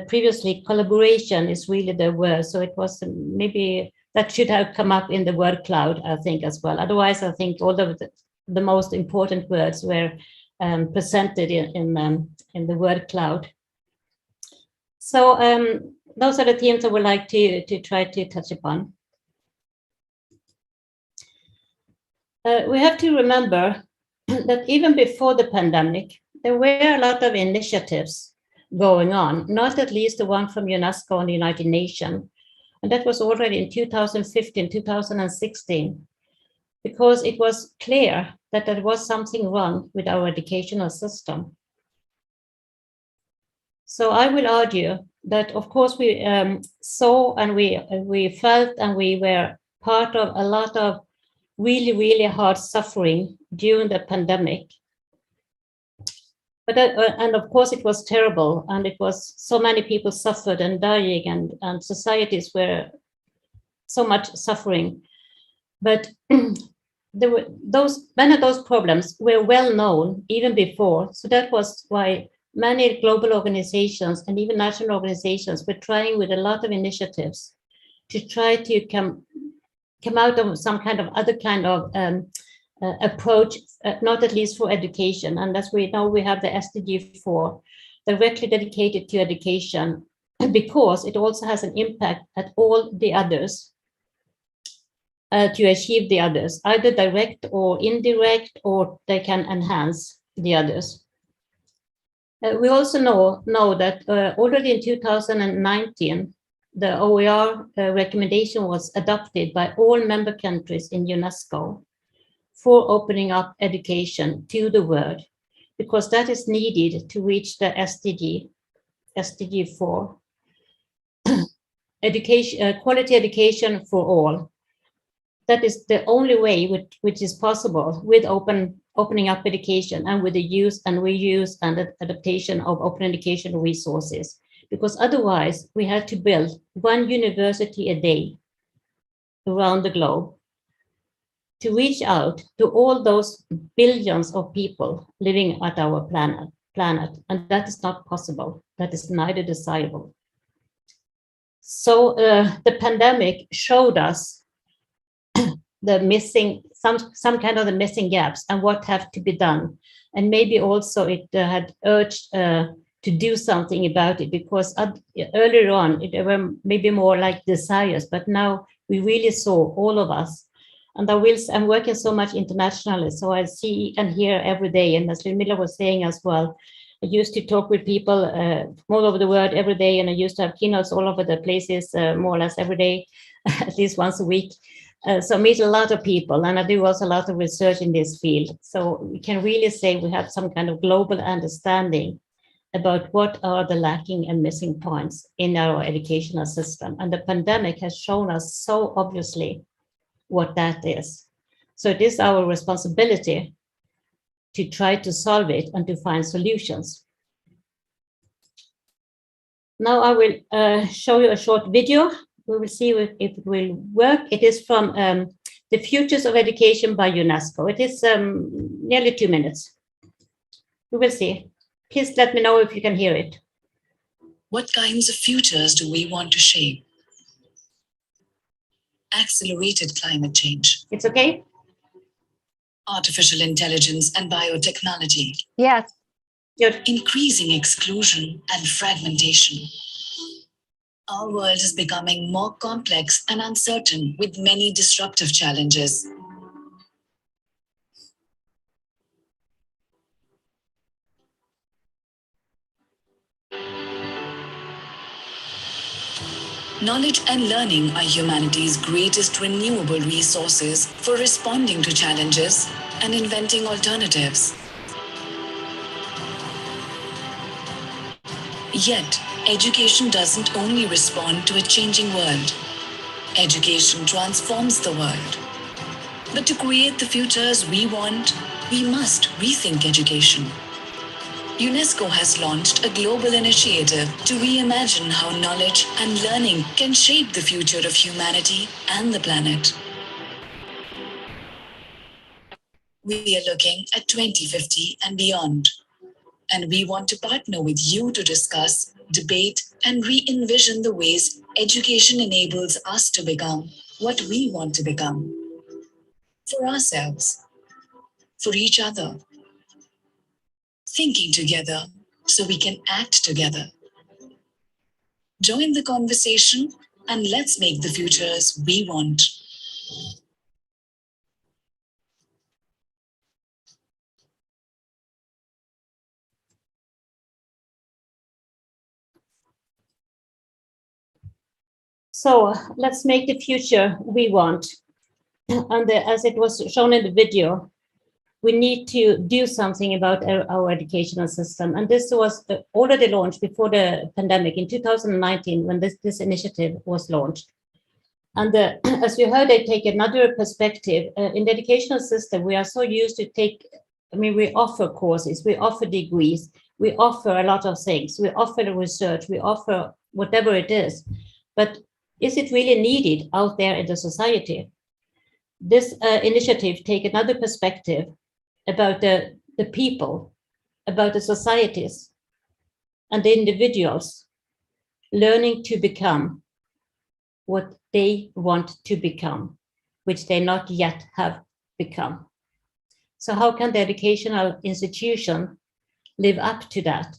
previously, collaboration is really the word. So it was maybe that should have come up in the word cloud, I think, as well. Otherwise, I think all of the most important words were presented in the word cloud. So those are the themes I would like to try to touch upon. We have to remember that even before the pandemic, there were a lot of initiatives going on, not at least the one from UNESCO and the United Nations. And that was already in 2015, 2016, because it was clear that there was something wrong with our educational system. So I will argue that, of course, we saw and we felt and we were part of a lot of really, really hard suffering during the pandemic. But and of course, it was terrible, and it was so many people suffered and dying, and societies were so much suffering. But there were many of those problems were well known even before. So that was why many global organizations and even national organizations were trying with a lot of initiatives to try to come out of some kind of other kind of approach, not at least for education. And as we know, we have the SDG 4, directly dedicated to education, because it also has an impact at all the others, to achieve the others, either direct or indirect, or they can enhance the others. We also know that already in 2019, the OER recommendation was adopted by all member countries in UNESCO for opening up education to the world, because that is needed to reach the SDG 4. Quality education for all. That is the only way which is possible with opening up education and with the use and reuse and adaptation of open education resources. Because otherwise we had to build one university a day around the globe to reach out to all those billions of people living at our planet. And that is not possible. That is neither desirable. So the pandemic showed us the missing, some kind of the missing gaps and what have to be done. And maybe also it had urged to do something about it, because earlier on it were maybe more like desires, but now we really saw, all of us. And I'm working so much internationally, so I see and hear every day. And as Ludmila was saying as well, I used to talk with people from all over the world every day, and I used to have keynotes all over the places more or less every day, at least once a week. So I meet a lot of people, and I do also a lot of research in this field. So we can really say we have some kind of global understanding about what are the lacking and missing points in our educational system. And the pandemic has shown us so obviously what that is. So it is our responsibility to try to solve it and to find solutions. Now I will show you a short video. We will see if it will work. It is from The Futures of Education by UNESCO. It is nearly 2 minutes. We will see. Please let me know if you can hear it. What kinds of futures do we want to shape? Accelerated climate change. It's okay? Artificial intelligence and biotechnology. Yes. Good. Increasing exclusion and fragmentation. Our world is becoming more complex and uncertain, with many disruptive challenges. Knowledge and learning are humanity's greatest renewable resources for responding to challenges and inventing alternatives. Yet, education doesn't only respond to a changing world. Education transforms the world. But to create the futures we want, we must rethink education. UNESCO has launched a global initiative to reimagine how knowledge and learning can shape the future of humanity and the planet. We are looking at 2050 and beyond, and we want to partner with you to discuss, debate, and re-envision the ways education enables us to become what we want to become. For ourselves, for each other, thinking together so we can act together. Join the conversation and let's make the futures we want. So let's make the future we want. And as it was shown in the video, we need to do something about our educational system. And this was already launched before the pandemic in 2019 when this initiative was launched. And as you heard, they take another perspective. In the educational system, we are so used to we offer courses, we offer degrees, we offer a lot of things, we offer research, we offer whatever it is. But is it really needed out there in the society? This initiative take another perspective about the people, about the societies and the individuals learning to become what they want to become, which they not yet have become. So how can the educational institution live up to that?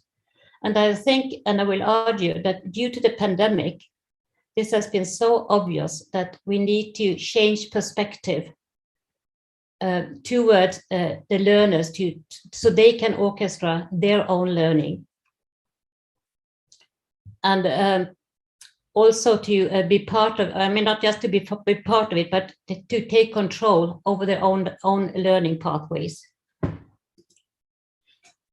And I think, and I will argue that due to the pandemic, this has been so obvious that we need to change perspective towards the learners so they can orchestrate their own learning. And also to be part of, not just to be part of it, but to take control over their own learning pathways.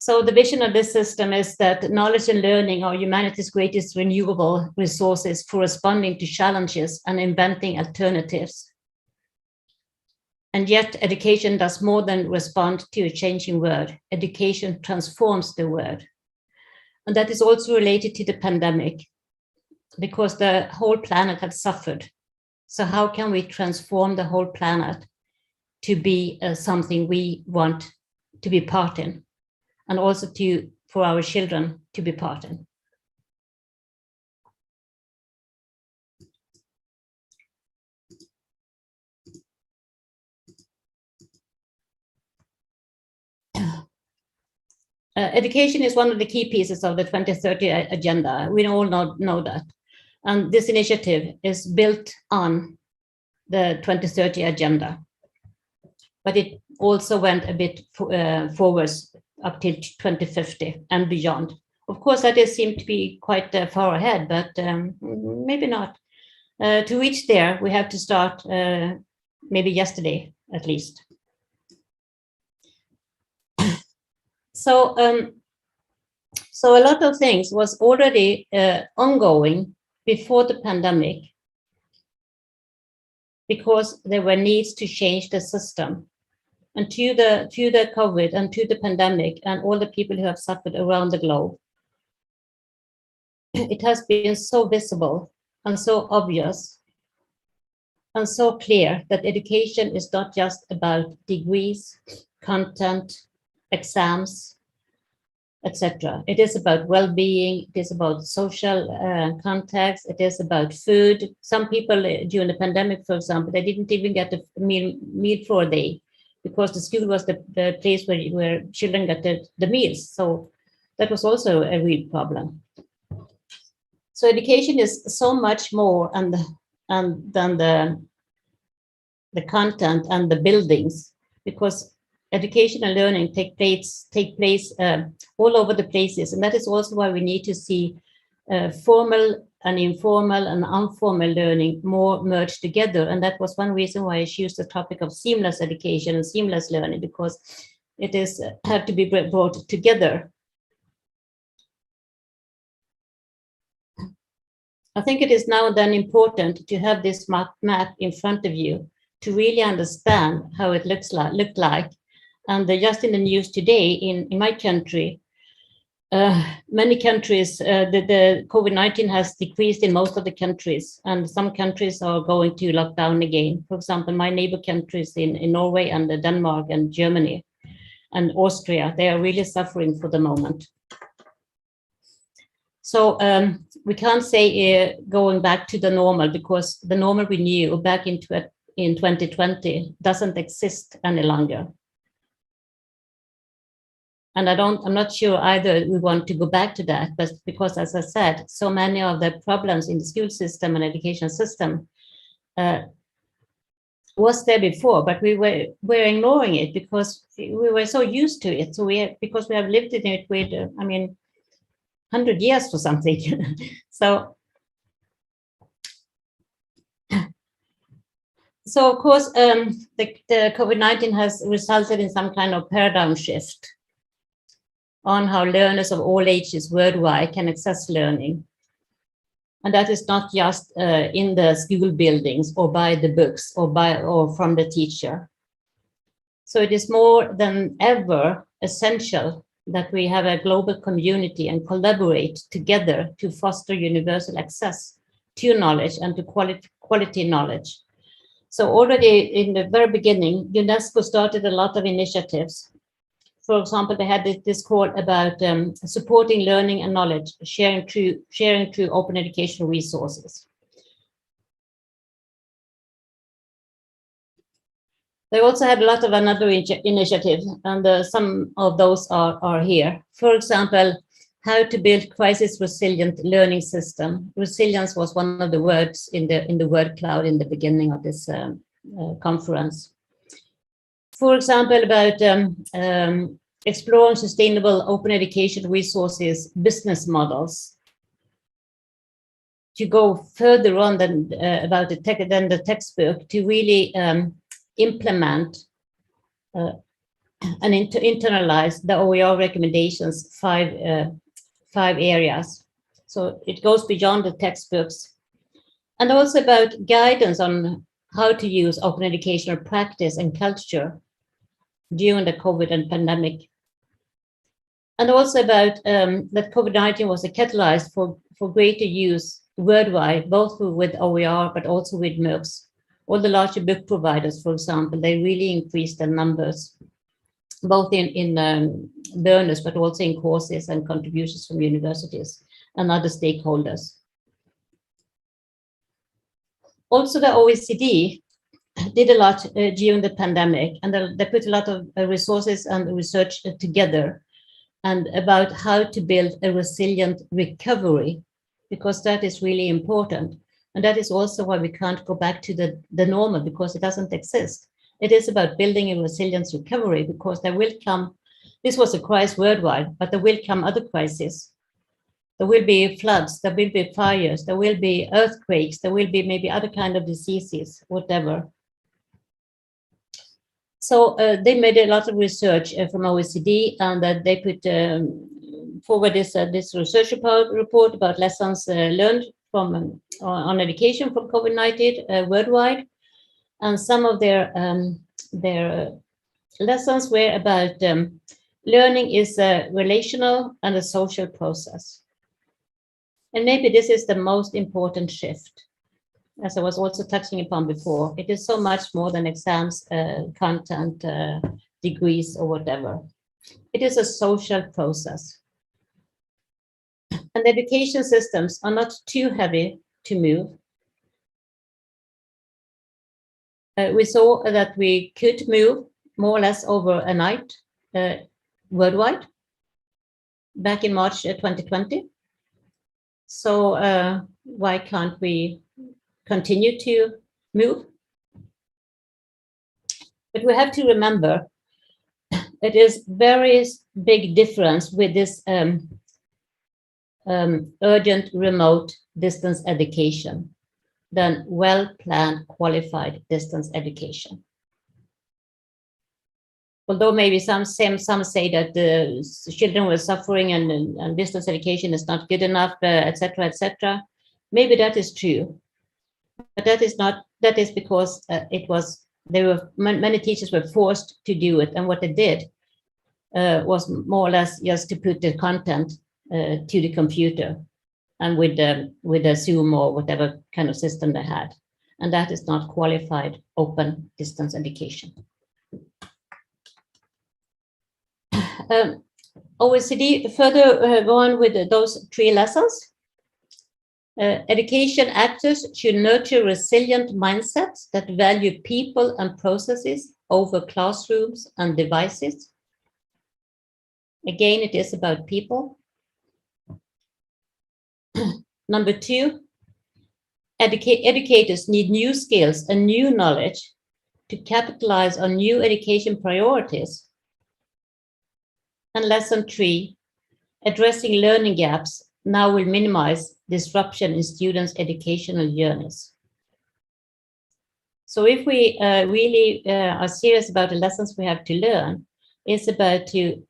So the vision of this system is that knowledge and learning are humanity's greatest renewable resources for responding to challenges and inventing alternatives. And yet education does more than respond to a changing world. Education transforms the world. And that is also related to the pandemic, because the whole planet had suffered. So how can we transform the whole planet to be something we want to be part in, and also for our children to be part in? Education is one of the key pieces of the 2030 agenda. We all know that. And this initiative is built on the 2030 agenda. But it also went a bit forwards up till 2050 and beyond. Of course, that seemed to be quite far ahead, but maybe not. To reach there, we have to start maybe yesterday, at least. So a lot of things was already ongoing before the pandemic, because there were needs to change the system. And to the COVID and to the pandemic and all the people who have suffered around the globe, it has been so visible and so obvious and so clear that education is not just about degrees, content, exams, etc. It is about well-being, it is about social context, it is about food. Some people during the pandemic, for example, they didn't even get a meal for a day, because the school was the place where children got the meals. So that was also a real problem. So education is so much more than the content and the buildings, because education and learning take place all over the places. And that is also why we need to see formal and informal and informal learning more merged together. And that was one reason why I chose the topic of seamless education and seamless learning, because it is have to be brought together. I think it is now then important to have this map in front of you to really understand how it looked like. And just in the news today in my country, many countries, the COVID-19 has decreased in most of the countries, and some countries are going to lock down again. For example, my neighbor countries in Norway and Denmark and Germany and Austria, they are really suffering for the moment. So we can't say going back to the normal, because the normal we knew back in 2020 doesn't exist any longer. And I'm not sure either we want to go back to that, but because, as I said, so many of the problems in the school system and education system was there before, but we were ignoring it because we were so used to it. So because we have lived in it with, 100 years or something. So of course, the COVID-19 has resulted in some kind of paradigm shift on how learners of all ages worldwide can access learning. And that is not just in the school buildings or by the books or from the teacher. So it is more than ever essential that we have a global community and collaborate together to foster universal access to knowledge and to quality knowledge. So already in the very beginning, UNESCO started a lot of initiatives. For example, they had this call about supporting learning and knowledge, sharing through open educational resources. They also had a lot of another initiatives, and some of those are here. For example, how to build crisis-resilient learning system. Resilience was one of the words in the word cloud in the beginning of this conference. For example, about exploring sustainable open education resources, business models, to go further on than about the textbook, to really implement and internalize the OER recommendations, five areas. So it goes beyond the textbooks, and also about guidance on how to use open educational practice and culture during the COVID and pandemic. And also about that COVID-19 was a catalyst for greater use worldwide, both with OER, but also with MOOCs. All the larger book providers, for example, they really increased their numbers, both in learners, but also in courses and contributions from universities and other stakeholders. Also, the OECD did a lot during the pandemic, and they put a lot of resources and research together and about how to build a resilient recovery, because that is really important. And that is also why we can't go back to the normal, because it doesn't exist. It is about building a resilience recovery, because there will come, this was a crisis worldwide, but there will come other crises. There will be floods, there will be fires, there will be earthquakes, there will be maybe other kind of diseases, whatever. So they made a lot of research from OECD, and that they put forward this research report about lessons learned from on education from COVID-19 worldwide, and some of their lessons were about learning is a relational and a social process, and maybe this is the most important shift. As I was also touching upon before, it is so much more than exams, content, degrees, or whatever. It is a social process. And education systems are not too heavy to move. We saw that we could move more or less over a night worldwide back in March 2020. So why can't we continue to move? But we have to remember it is very big difference with this urgent remote distance education than well-planned qualified distance education. Although maybe some say that the children were suffering and distance education is not good enough, etc., maybe that is true. But that is not. That is because it was many teachers were forced to do it, and what they did was more or less just to put the content to the computer, and with a Zoom or whatever kind of system they had, and that is not qualified open distance education. OECD further go on with those 3 lessons. Education actors should nurture resilient mindsets that value people and processes over classrooms and devices. Again, it is about people. Number 2, educators need new skills and new knowledge to capitalize on new education priorities. And lesson 3, addressing learning gaps now will minimize disruption in students' educational journeys. So if we really are serious about the lessons we have to learn, it's about to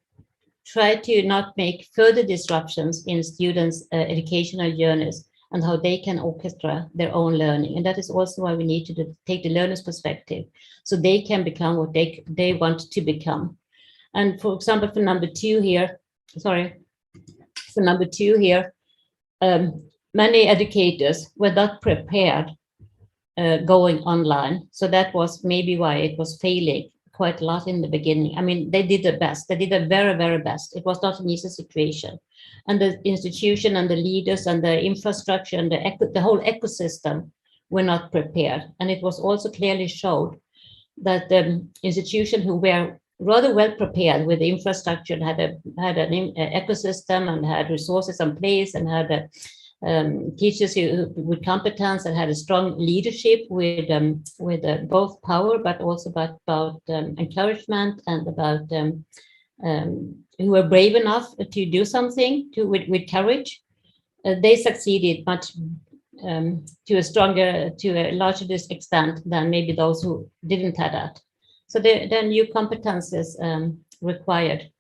try to not make further disruptions in students' educational journeys and how they can orchestrate their own learning. And that is also why we need to take the learner's perspective, so they can become what they want to become. And for example, for number 2 here, many educators were not prepared going online. So that was maybe why it was failing quite a lot in the beginning. I mean, they did their best. They did their very, very best. It was not an easy situation. And the institution and the leaders and the infrastructure and the whole ecosystem were not prepared. And it was also clearly showed that the institutions who were rather well prepared with the infrastructure and had an ecosystem and had resources in place and had teachers with competence and had a strong leadership with both power, but also about encouragement and about who were brave enough to do something with courage. They succeeded much to a larger extent than maybe those who didn't have that. So there are new competences required.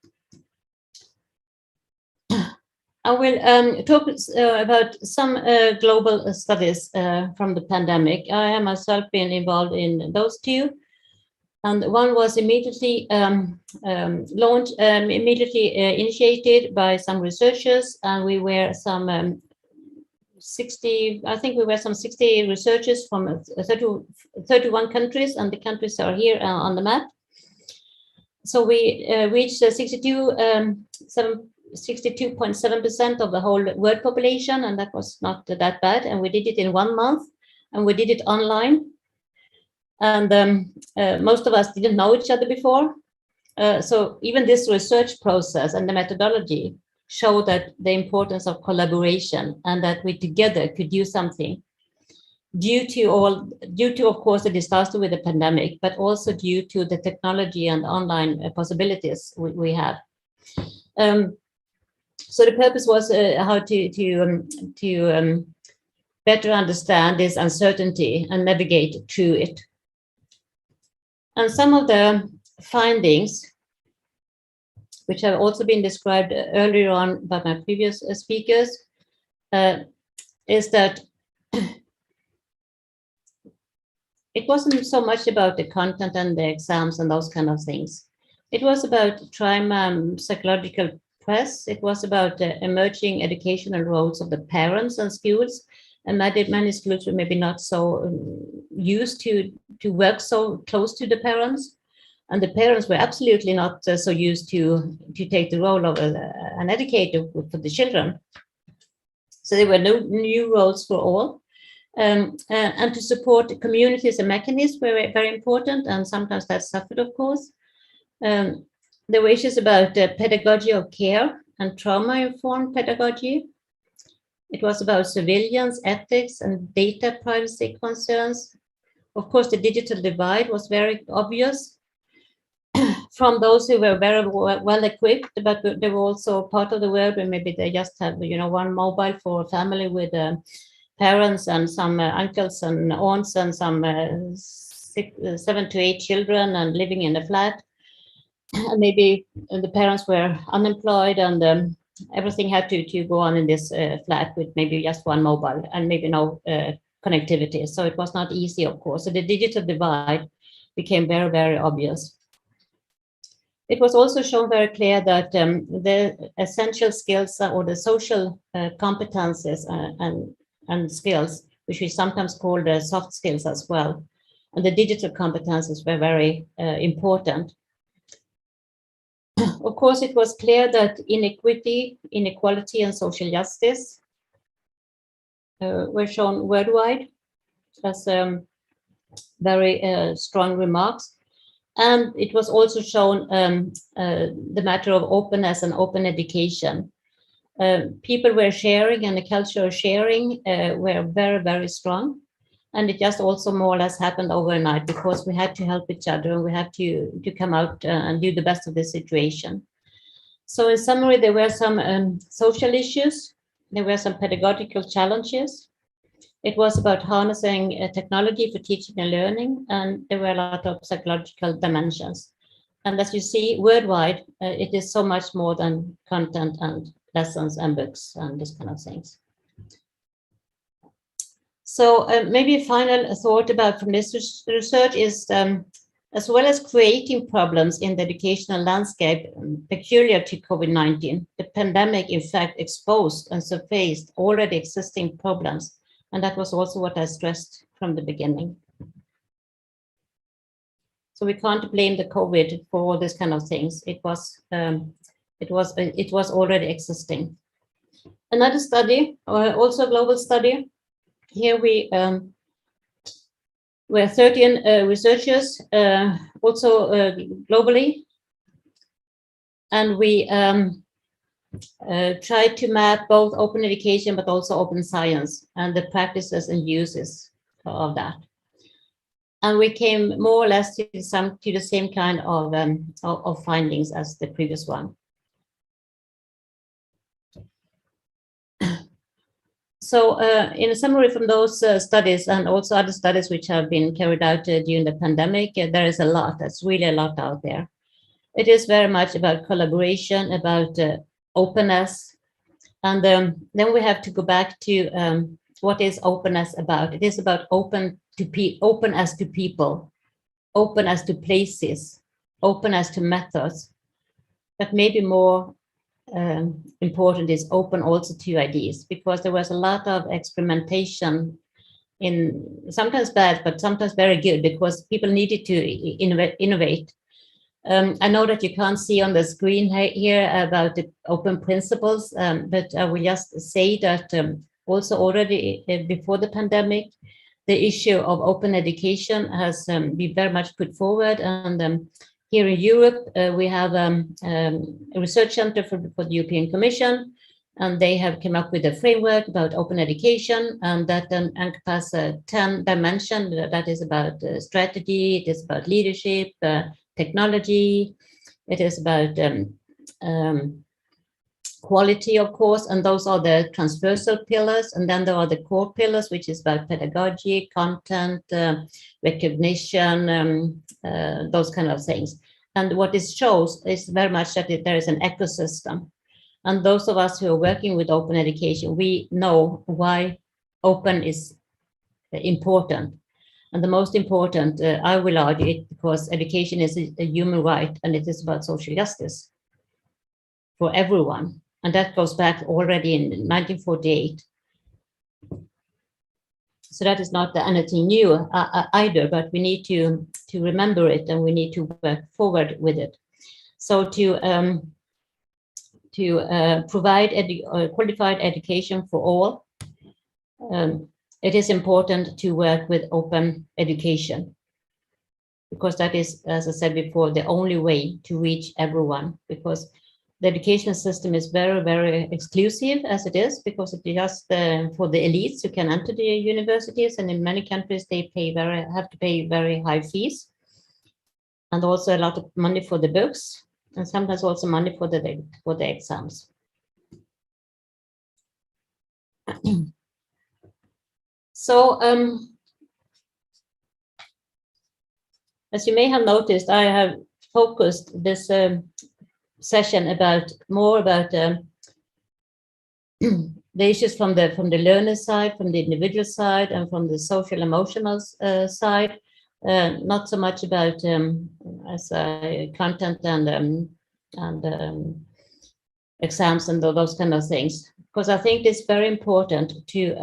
I will talk about some global studies from the pandemic. I have myself been involved in those 2. And one was immediately initiated by some researchers, and we were some 60 researchers from 31 countries, and the countries are here on the map. So we reached 62.7% of the whole world population, and that was not that bad. And we did it in 1 month, and we did it online. And most of us didn't know each other before. So even this research process and the methodology show that the importance of collaboration and that we together could do something due to, of course, the disaster with the pandemic, but also due to the technology and online possibilities we have. So the purpose was how to better understand this uncertainty and navigate through it. And some of the findings, which have also been described earlier on by my previous speakers, is that it wasn't so much about the content and the exams and those kind of things. It was about psychological press. It was about the emerging educational roles of the parents and schools. And many schools were maybe not so used to work so close to the parents. And the parents were absolutely not so used to take the role of an educator for the children. So there were no new roles for all. And to support communities and mechanisms were very important, and sometimes that suffered, of course. There were issues about pedagogy of care and trauma-informed pedagogy. It was about surveillance, ethics, and data privacy concerns. Of course, the digital divide was very obvious from those who were very well equipped, but they were also part of the world where maybe they just have, one mobile for a family with parents and some uncles and aunts and some 7 to 8 children and living in a flat. And maybe the parents were unemployed and everything had to go on in this flat with maybe just one mobile and maybe no connectivity. So it was not easy, of course. So the digital divide became very, very obvious. It was also shown very clear that the essential skills or the social competences and skills, which we sometimes call the soft skills as well, and the digital competences were very important. Of course, it was clear that inequality, and social justice were shown worldwide as very strong remarks. And it was also shown the matter of openness and open education. People were sharing, and the culture of sharing were very, very strong. And it just also more or less happened overnight because we had to help each other and we had to come out and do the best of the situation. So in summary, there were some social issues, there were some pedagogical challenges. It was about harnessing technology for teaching and learning, and there were a lot of psychological dimensions. And as you see, worldwide, it is so much more than content and lessons and books and this kind of things. So maybe a final thought about from this research is, as well as creating problems in the educational landscape peculiar to COVID-19, the pandemic in fact exposed and surfaced already existing problems. And that was also what I stressed from the beginning. So we can't blame the COVID for all this kind of things. It was already existing. Another study, also a global study. Here we were 13 researchers, also globally, and we tried to map both open education but also open science and the practices and uses of that. And we came more or less to the same kind of findings as the previous one. So in a summary from those studies and also other studies which have been carried out during the pandemic, there is a lot, that's really a lot out there. It is very much about collaboration, about openness. And then we have to go back to what is openness about. It is about open as to people, open as to places, open as to methods, but maybe more important is open also to ideas, because there was a lot of experimentation in sometimes bad, but sometimes very good, because people needed to innovate. I know that you can't see on the screen here about the open principles, but I will just say that also already before the pandemic, the issue of open education has been very much put forward. And here in Europe, we have a research center for the European Commission, and they have come up with a framework about open education, and that then encompasses 10 dimensions. That is about strategy, it is about leadership, technology, it is about quality, of course, and those are the transversal pillars. And then there are the core pillars, which is about pedagogy, content, recognition, those kind of things. And what it shows is very much that there is an ecosystem. And those of us who are working with open education, we know why open is important. And the most important, I will argue it, because education is a human right, and it is about social justice for everyone. And that goes back already in 1948. So that is not anything new either, but we need to remember it, and we need to work forward with it. So to provide qualified education for all, it is important to work with open education, because that is, as I said before, the only way to reach everyone, because the education system is very, very exclusive as it is, because it is just for the elites who can enter the universities, and in many countries they have to pay very high fees, and also a lot of money for the books, and sometimes also money for the exams. So as you may have noticed, I have focused this session more about the issues from the learner side, from the individual side, and from the social emotional side, not so much about as content and exams and those kind of things, because I think it's very important to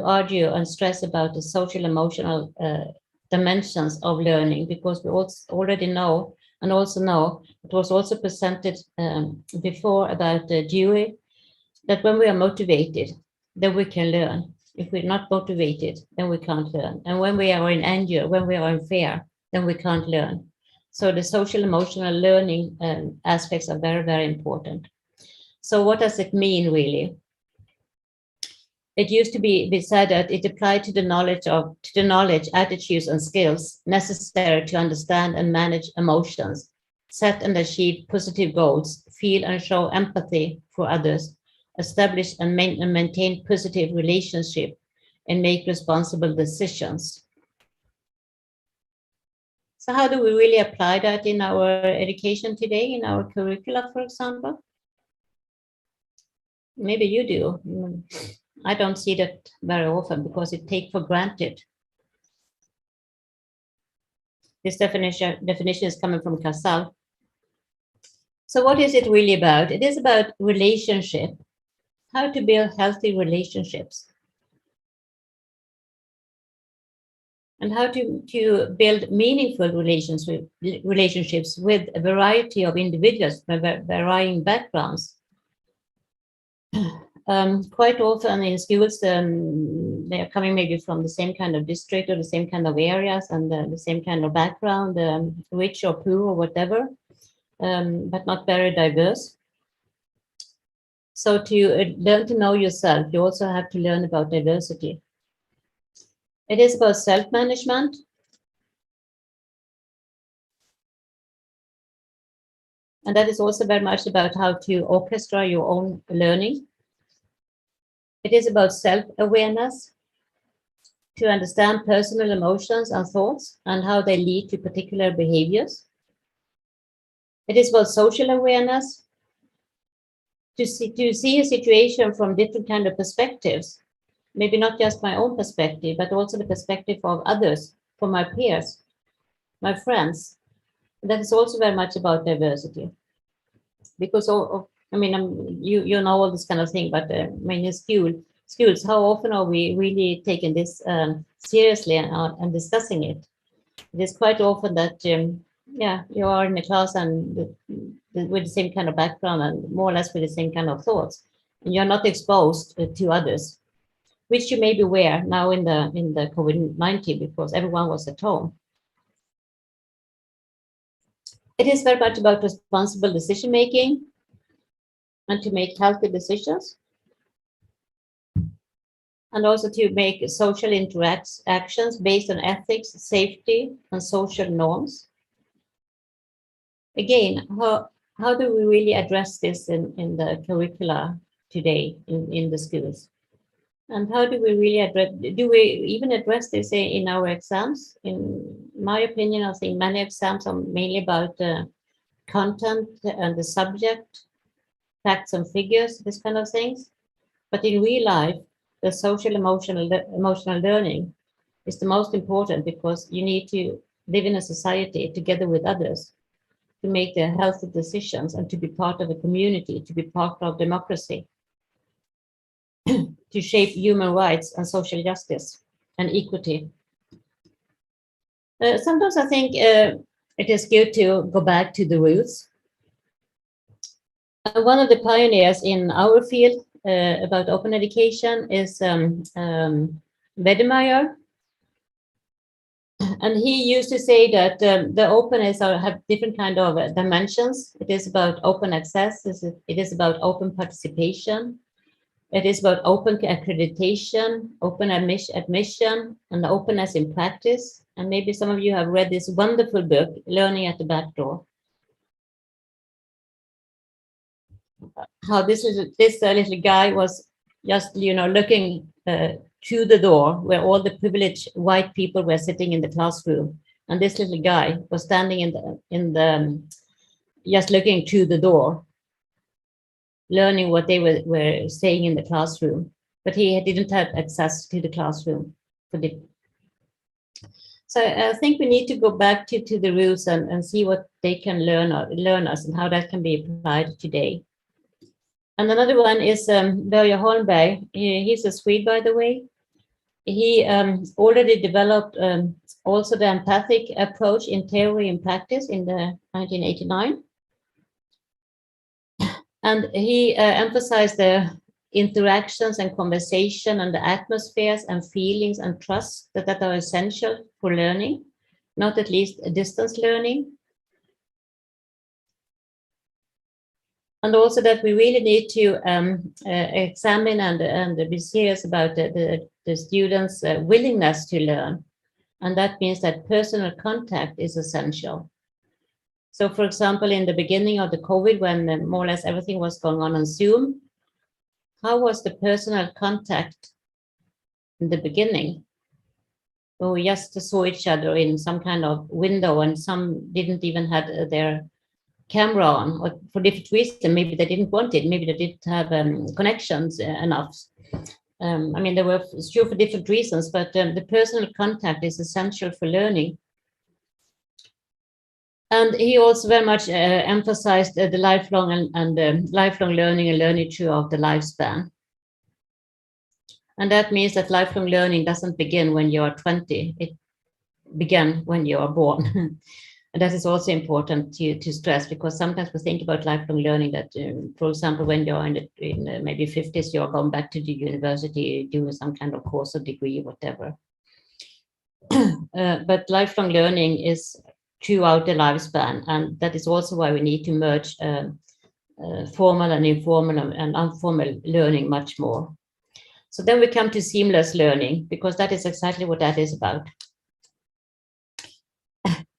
argue and stress about the social emotional dimensions of learning, because we also already know, and also know it was also presented before about Dewey, that when we are motivated, then we can learn. If we're not motivated, then we can't learn. And when we are in anger, when we are in fear, then we can't learn. So the social emotional learning aspects are very, very important. So what does it mean really? It used to be said that it applied to the knowledge, attitudes, and skills necessary to understand and manage emotions, set and achieve positive goals, feel and show empathy for others, establish and maintain positive relationship, and make responsible decisions. So how do we really apply that in our education today, in our curricula, for example? Maybe you do. I don't see that very often because it take for granted. This definition is coming from Casal. So what is it really about? It is about relationship, how to build healthy relationships, and how to build meaningful relationships with a variety of individuals from varying backgrounds. Quite often in schools, they are coming maybe from the same kind of district or the same kind of areas and the same kind of background, rich or poor or whatever, but not very diverse. So to learn to know yourself, you also have to learn about diversity. It is about self-management. And that is also very much about how to orchestrate your own learning. It is about self-awareness, to understand personal emotions and thoughts and how they lead to particular behaviors. It is about social awareness, to see a situation from different kind of perspectives, maybe not just my own perspective, but also the perspective of others, from my peers, my friends. That is also very much about diversity. Because, you know all this kind of thing, but I mean, in schools, how often are we really taking this seriously and discussing it? It is quite often that, you are in a class and with the same kind of background and more or less with the same kind of thoughts, and you're not exposed to others, which you maybe were now in the COVID-19 because everyone was at home. It is very much about responsible decision making and to make healthy decisions, and also to make social actions based on ethics, safety, and social norms. Again, how do we really address this in the curricula today in the schools? And how do we really do we even address this in our exams? In my opinion, I think many exams are mainly about content and the subject, facts and figures, this kind of things. But in real life, the social emotional learning is the most important, because you need to live in a society together with others to make the healthy decisions and to be part of a community, to be part of democracy, to shape human rights and social justice and equity. Sometimes I think it is good to go back to the roots. One of the pioneers in our field about open education is Wedemeyer. And he used to say that the openness have different kind of dimensions. It is about open access. It is about open participation. It is about open accreditation, open admission, and openness in practice. And maybe some of you have read this wonderful book, Learning at the Back Door. How this little guy was just, looking to the door where all the privileged white people were sitting in the classroom, and this little guy was standing in the just looking to the door, learning what they were saying in the classroom, but he didn't have access to the classroom. So So I think we need to go back to the roots and see what they can learn us and how that can be applied today. And another one is Börje Holmberg. He's a Swede, by the way. He already developed also the empathic approach in theory and practice in the 1989. And he emphasized the interactions and conversation and the atmospheres and feelings and trust that are essential for learning, not at least distance learning. And also that we really need to examine and be serious about the students' willingness to learn. And that means that personal contact is essential. So for example, in the beginning of the COVID, when more or less everything was going on Zoom, how was the personal contact in the beginning? Well, we just saw each other in some kind of window, and some didn't even have their camera on, or for different reasons. Maybe they didn't want it. Maybe they didn't have connections enough. I mean, there were sure for different reasons, but the personal contact is essential for learning. And he also very much emphasized the lifelong and lifelong learning and learning throughout the lifespan. And that means that lifelong learning doesn't begin when you are 20. It began when you are born. And that is also important to stress, because sometimes we think about lifelong learning that, for example, when you're in maybe 50s, you're going back to the university, doing some kind of course or degree, whatever. But lifelong learning is throughout the lifespan, and that is also why we need to merge formal and informal and informal learning much more. So then we come to seamless learning, because that is exactly what that is about.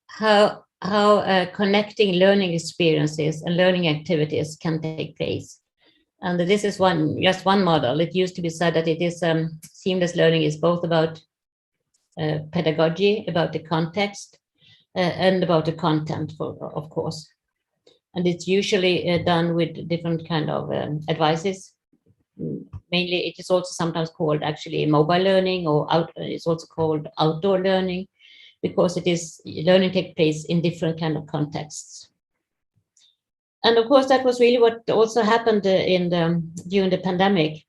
How connecting learning experiences and learning activities can take place. And this is just one model. It used to be said that it is seamless learning is both about pedagogy, about the context, and about the content, of course. And it's usually done with different kind of advices. Mainly, it is also sometimes called actually mobile learning, or it's also called outdoor learning, because it is learning takes place in different kind of contexts. And of course, that was really what also happened during the pandemic.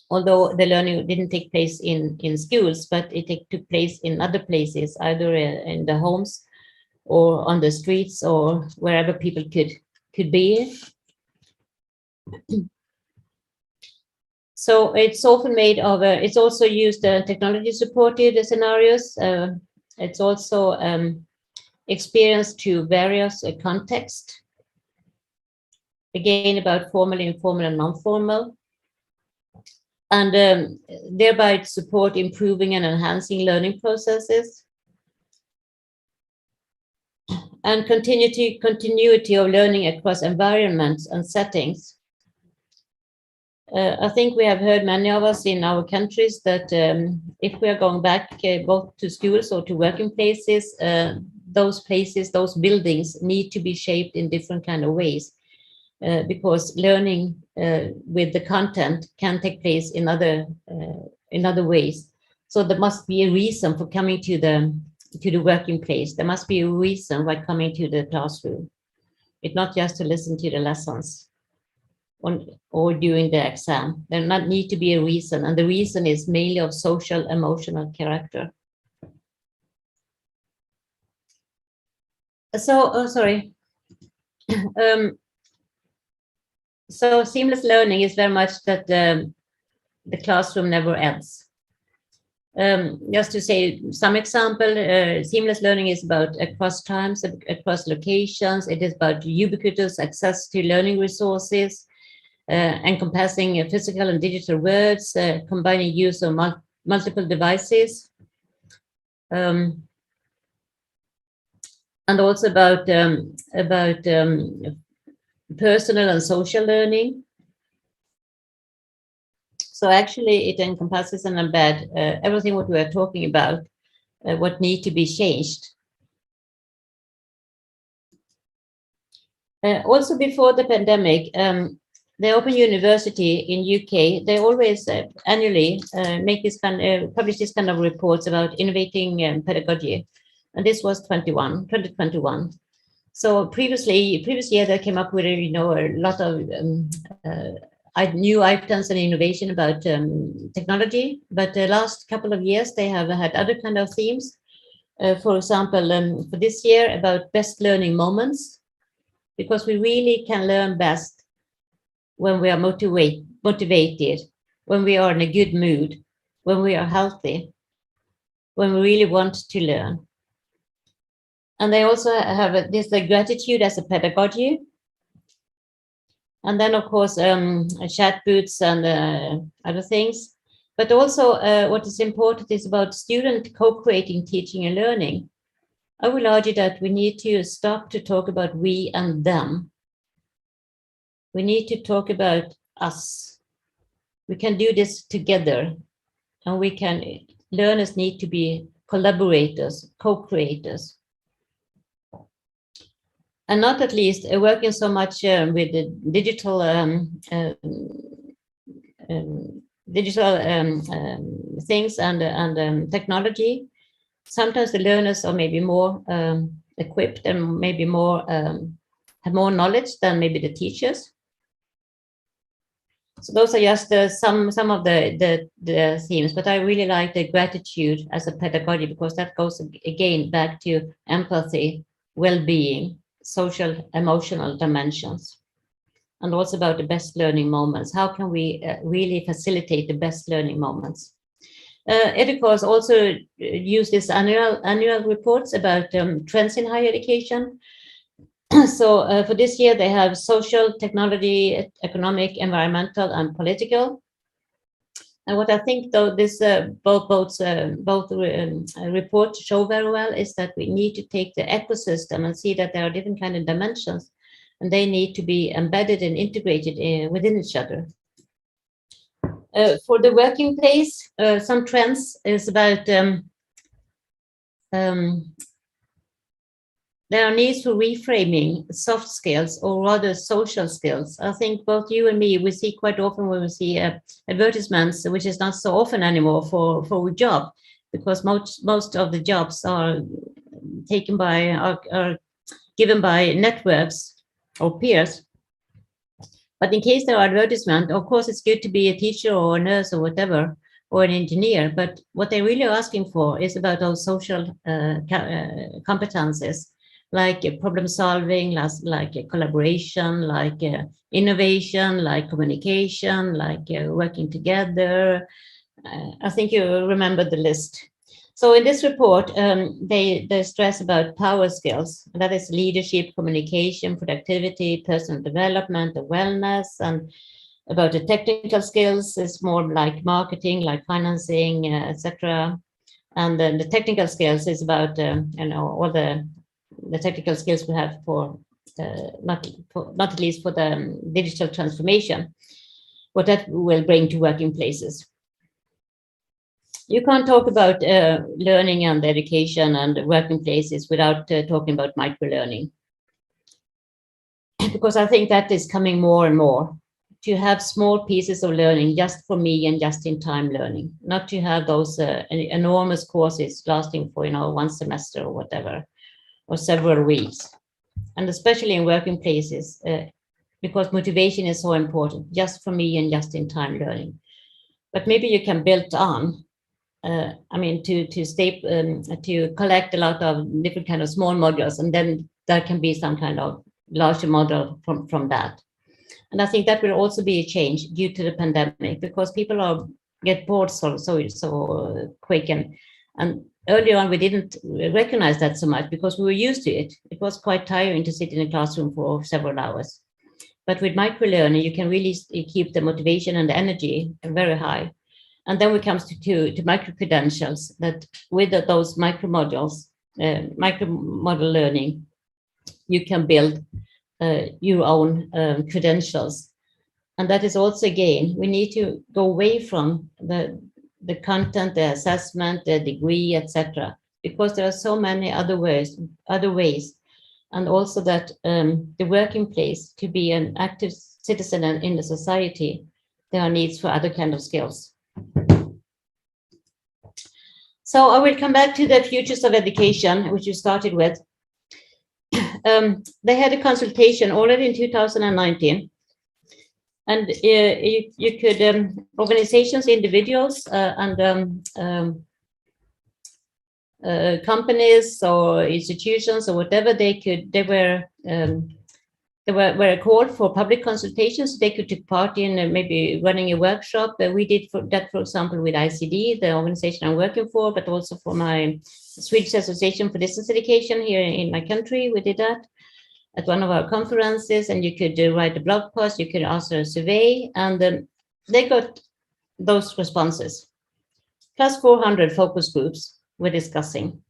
Although the learning didn't take place in schools, but it took place in other places, either in the homes or on the streets or wherever people could be. So it's often made of, it's also used technology supported scenarios. It's also experienced to various contexts. Again, about formal, informal, and non-formal. And thereby support improving and enhancing learning processes. And continuity of learning across environments and settings. I think we have heard, many of us in our countries, that if we are going back both to schools or to working places, those buildings need to be shaped in different kind of ways, because learning with the content can take place in other ways. So there must be a reason for coming to the working place. There must be a reason why coming to the classroom. It's not just to listen to the lessons or during the exam. There not need to be a reason, and the reason is mainly of social, emotional character. So, so seamless learning is very much that the classroom never ends. Just to say some example, seamless learning is about across times, across locations. It is about ubiquitous access to learning resources, encompassing physical and digital worlds, combining use of multiple devices, and also about personal and social learning. So actually, it encompasses and embed everything what we are talking about, what need to be changed. Also, before the pandemic, the Open University in UK, they always annually publish this kind of reports about innovating pedagogy. And this was 2021. So previous year they came up with a lot of new items and innovation about technology. But the last couple of years they have had other kind of themes. For example, for this year about best learning moments, because we really can learn best when we are motivated, when we are in a good mood, when we are healthy, when we really want to learn. And they also have this gratitude as a pedagogy. And then, of course, chat boots and other things. But also what is important is about student co-creating teaching and learning. I will argue that we need to stop to talk about we and them. We need to talk about us. We can do this together, and learners need to be collaborators, co-creators. And not at least working so much with the digital things and technology. Sometimes the learners are maybe more equipped and maybe more have more knowledge than maybe the teachers. So those are just some of the themes, but I really like the gratitude as a pedagogy, because that goes again back to empathy, well-being, social, emotional dimensions, and also about the best learning moments. How can we really facilitate the best learning moments? EDUCAUSE also use this annual reports about trends in higher education. So for this year, they have social, technology, economic, environmental, and political. And what I think, though, this both reports show very well is that we need to take the ecosystem and see that there are different kind of dimensions, and they need to be embedded and integrated within each other. For the working place, some trends is about there are needs for reframing soft skills, or rather social skills. I think both you and me, we see quite often when we see advertisements, which is not so often anymore for a job, because most of the jobs are taken by, are given by networks or peers. But in case there are advertisements, of course, it's good to be a teacher or a nurse or whatever, or an engineer. But what they're really asking for is about those social competences, like problem solving, like collaboration, like innovation, like communication, like working together. I think you remember the list. So in this report, they stress about power skills. That is leadership, communication, productivity, personal development, and wellness. And about the technical skills, it's more like marketing, like financing, etc. And then the technical skills is about all the technical skills we have for not at least for the digital transformation, what that will bring to working places. You can't talk about learning and education and working places without talking about microlearning, because I think that is coming more and more, to have small pieces of learning just for me and just in time learning, not to have those enormous courses lasting for one semester or whatever, or several weeks. And especially in working places, because motivation is so important, just for me and just in time learning. But maybe you can build on, to collect a lot of different kind of small modules, and then there can be some kind of larger model from that. And I think that will also be a change due to the pandemic, because people get bored so quick. And earlier on, we didn't recognize that so much because we were used to it. It was quite tiring to sit in a classroom for several hours. But with microlearning, you can really keep the motivation and the energy very high. And then we come to micro credentials, that with those micro model learning, you can build your own credentials. And that is also, again, we need to go away from the content, the assessment, the degree, etc., because there are so many other ways, and also that the working place to be an active citizen in the society, there are needs for other kind of skills. So I will come back to the futures of education, which you started with. They had a consultation already in 2019. And you could, organizations, individuals, and companies or institutions or whatever, they were called for public consultations. They could take part in maybe running a workshop. We did that, for example, with ICD, the organization I'm working for, but also for my Swedish Association for Distance Education here in my country. We did that at one of our conferences, and you could write a blog post, you could answer a survey, and they got those responses. Plus 400 focus groups were discussing.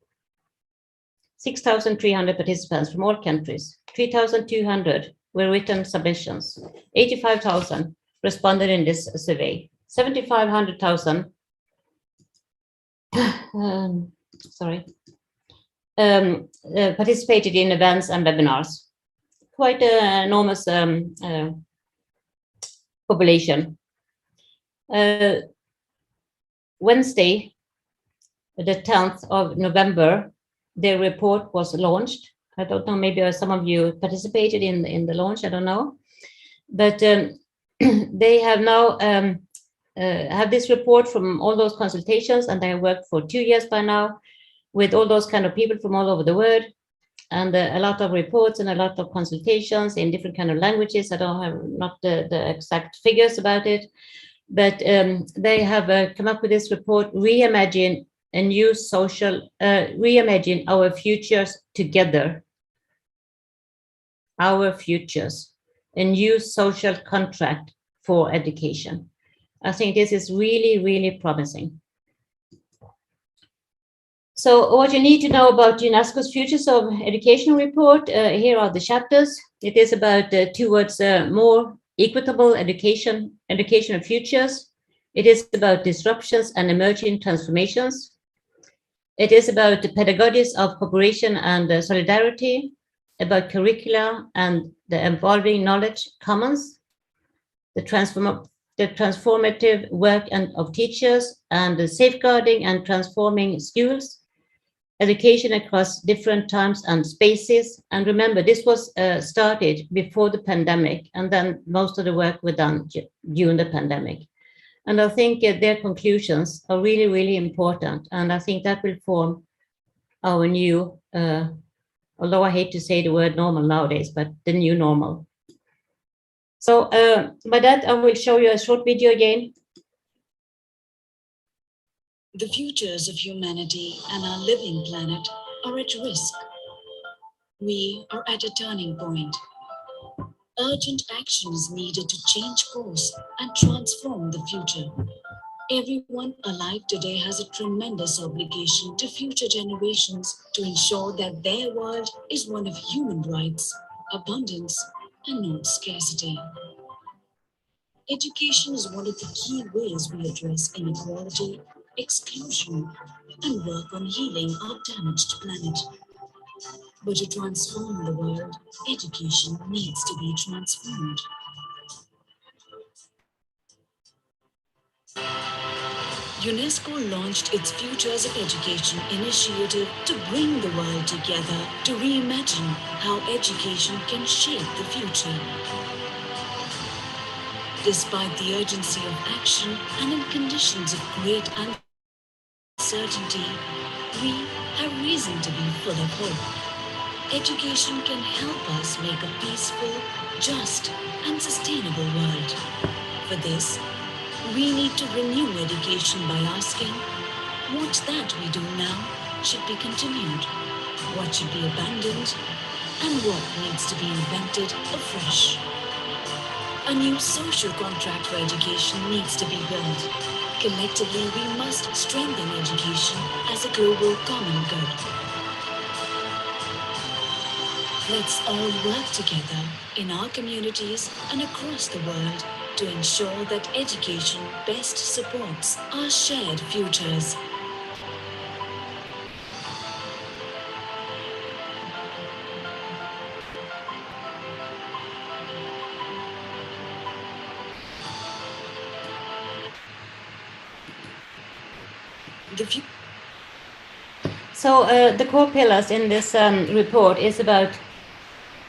6,300 participants from all countries. 3,200 were written submissions. 85,000 responded in this survey. 7,500 participated in events and webinars. Quite an enormous population. Wednesday, the 10th of November, the report was launched. I don't know, maybe some of you participated in the launch, I don't know. But they have now have this report from all those consultations, and they have worked for 2 years by now with all those kind of people from all over the world, and a lot of reports and a lot of consultations in different kind of languages. I don't have not the exact figures about it, but they have come up with this report, Reimagine a new social, reimagine our futures together. Our futures, a new social contract for education. I think this is really, really promising. So what you need to know about UNESCO's Futures of Education report, here are the chapters. It is about towards more equitable educational futures. It is about disruptions and emerging transformations. It is about the pedagogies of cooperation and solidarity, about curricula and the evolving knowledge commons, the transformative work of teachers, and the safeguarding and transforming schools, education across different times and spaces. And remember, this was started before the pandemic, and then most of the work was done during the pandemic. And I think their conclusions are really, really important. And I think that will form our new, although I hate to say the word normal nowadays, but the new normal. So by that, I will show you a short video again. The futures of humanity and our living planet are at risk. We are at a turning point. Urgent action is needed to change course and transform the future. Everyone alive today has a tremendous obligation to future generations to ensure that their world is one of human rights, abundance, and not scarcity. Education is one of the key ways we address inequality, exclusion, and work on healing our damaged planet. But to transform the world, education needs to be transformed. UNESCO launched its Futures of Education initiative to bring the world together to reimagine how education can shape the future. Despite the urgency of action and in conditions of great uncertainty, we have reason to be full of hope. Education can help us make a peaceful, just, and sustainable world. For this, we need to renew education by asking, what that we do now should be continued, what should be abandoned, and what needs to be invented afresh. A new social contract for education needs to be built. Collectively, we must strengthen education as a global common good. Let's all work together in our communities and across the world to ensure that education best supports our shared futures. the future. So the core pillars in this report is about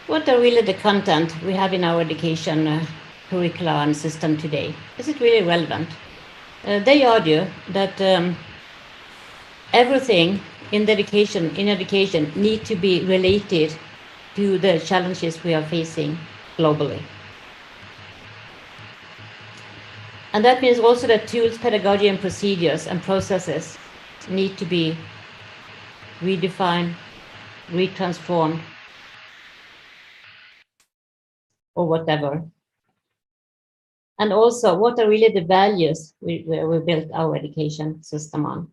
what are really the content we have in our education curricula and system today. Is it really relevant? They argue that everything in education need to be related to the challenges we are facing globally. And that means also that tools, pedagogy, and procedures and processes need to be redefined, retransformed, or whatever. And also, what are really the values we built our education system on?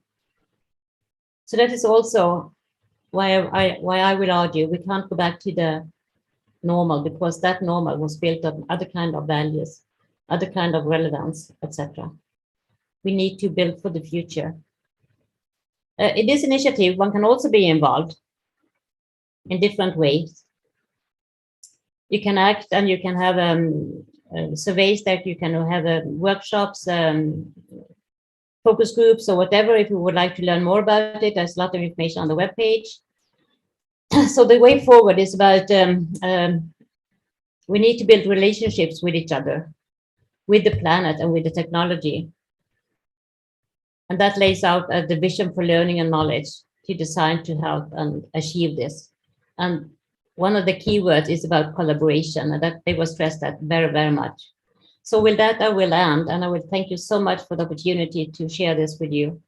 So that is also why I will argue we can't go back to the normal, because that normal was built on other kind of values, other kind of relevance, etc. We need to build for the future. In this initiative, one can also be involved in different ways. You can act and you can have surveys that you can have workshops, focus groups, or whatever. If you would like to learn more about it, there's a lot of information on the webpage. So the way forward is about we need to build relationships with each other, with the planet, and with the technology. And that lays out the vision for learning and knowledge to design to help and achieve this. And one of the keywords is about collaboration, and that they were stressed that very, very much. So with that, I will end, and I will thank you so much for the opportunity to share this with you.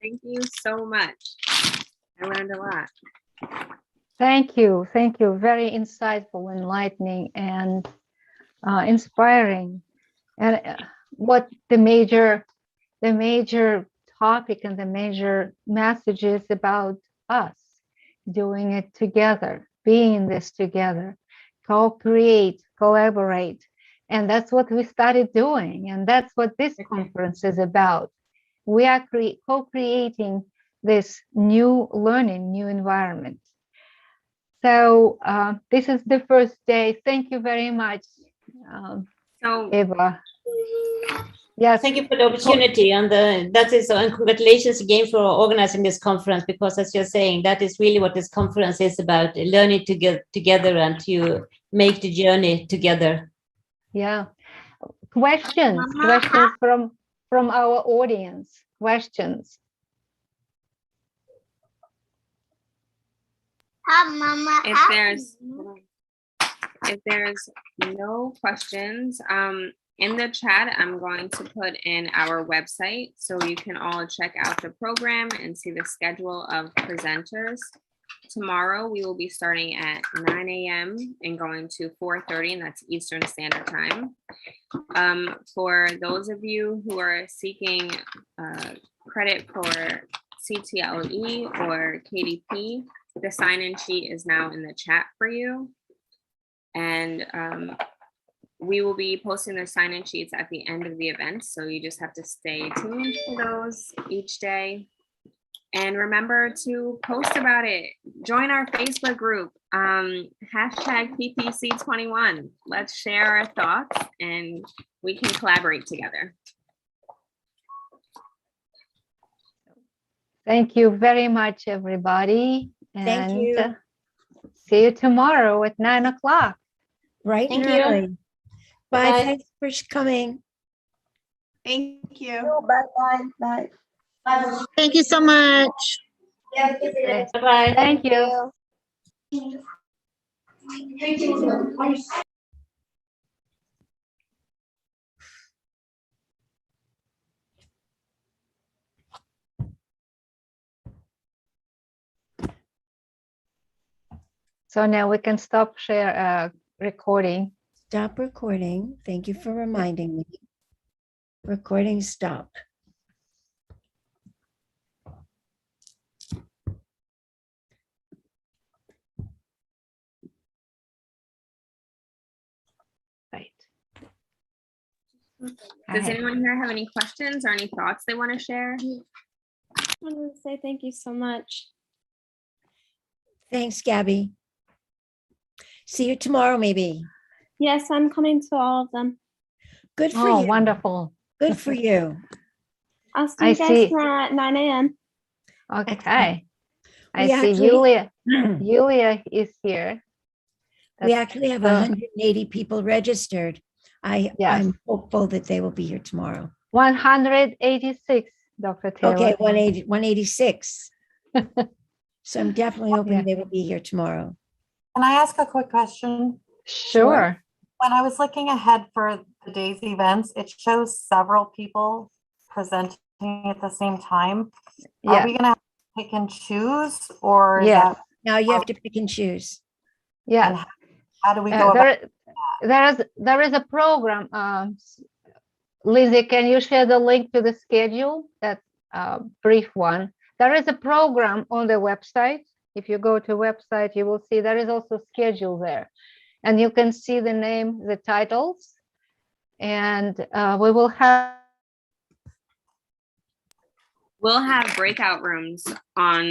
Thank you so much. I learned a lot. Thank you. Thank you. Very insightful, enlightening, and inspiring. And what the major topic and the major message is about us doing it together, being this together, co-create, collaborate. And that's what we started doing. And that's what this conference is about. We are co-creating this new learning, new environment. So this is the first day. Thank you very much, Eva. Yes. Thank you for the opportunity, and that is, and congratulations again for organizing this conference, because as you're saying, that is really what this conference is about, learning to get together and to make the journey together. Yeah. Questions from our audience. Questions. If there's no questions, in the chat, I'm going to put in our website so you can all check out the program and see the schedule of presenters. Tomorrow, we will be starting at 9 a.m. and going to 4:30, and that's Eastern Standard Time. For those of you who are seeking credit for CTLE or KDP, the sign-in sheet is now in the chat for you. And we will be posting the sign-in sheets at the end of the event, so you just have to stay tuned for those each day. And remember to post about it. Join our Facebook group, hashtag PPC21. Let's share our thoughts and we can collaborate together. Thank you very much, everybody. Thank you. See you tomorrow at 9 o'clock. Right. Thank you. Early. Bye. Bye. Thanks for coming. Thank you. Bye. Thank you so much. Bye-bye. Thank you. So now we can stop recording. Stop recording. Thank you for reminding me. Recording stop. Right. Does anyone here have any questions or any thoughts they want to share? I want to say thank you so much. Thanks, Gabby. See you tomorrow, maybe. Yes, I'm coming to all of them. Good for Oh, you. wonderful. Good for you. I'll see I you guys see. tomorrow at 9 a.m. Okay. I We see actually- Julia. Julia is here. We That's actually have the- 180 people registered. Yes. I'm hopeful that they will be here tomorrow. 186, Dr. Taylor. Okay, 186. So I'm definitely hoping Yeah. they will be here tomorrow. Can I ask a quick question? Sure. When I was looking ahead for the day's events, it shows several people presenting at the same time. Are Yeah. we gonna have to pick and choose, or is Yes. that, Now you have to pick and choose. Yeah. and how do we go about? There is a program. Lizzie, can you share the link to the schedule? That brief one. There is a program on the website. If you go to website, you will see there is also schedule there, and you can see the name, the titles, and we will have. We'll have breakout rooms on,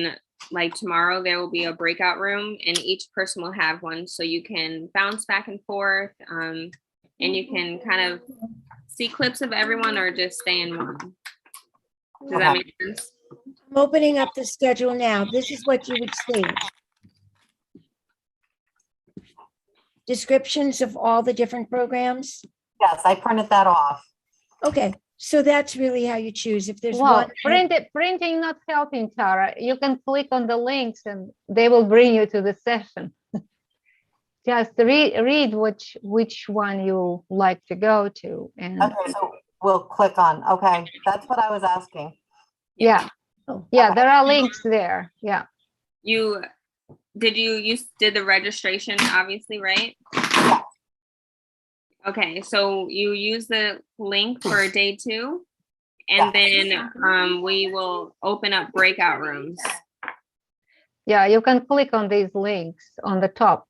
like tomorrow, there will be a breakout room and each person will have one. So you can bounce back and forth and you can kind of see clips of everyone or just stay in one. Does that make sense? I'm opening up the schedule now. This is what you would see. Descriptions of all the different programs. Yes, I printed that off. Okay, so that's really how you choose. If there's Well, one. printing not helping, Tara. You can click on the links and they will bring you to the session. Just read which one you like to go to. And Okay, so we'll click on, okay, that's what I was asking. yeah, Oh, yeah, there are links there. Yeah. You did the registration, obviously, right? Okay, so you use the link for day 2, and then we will open up breakout rooms. Yeah, you can click on these links on the top.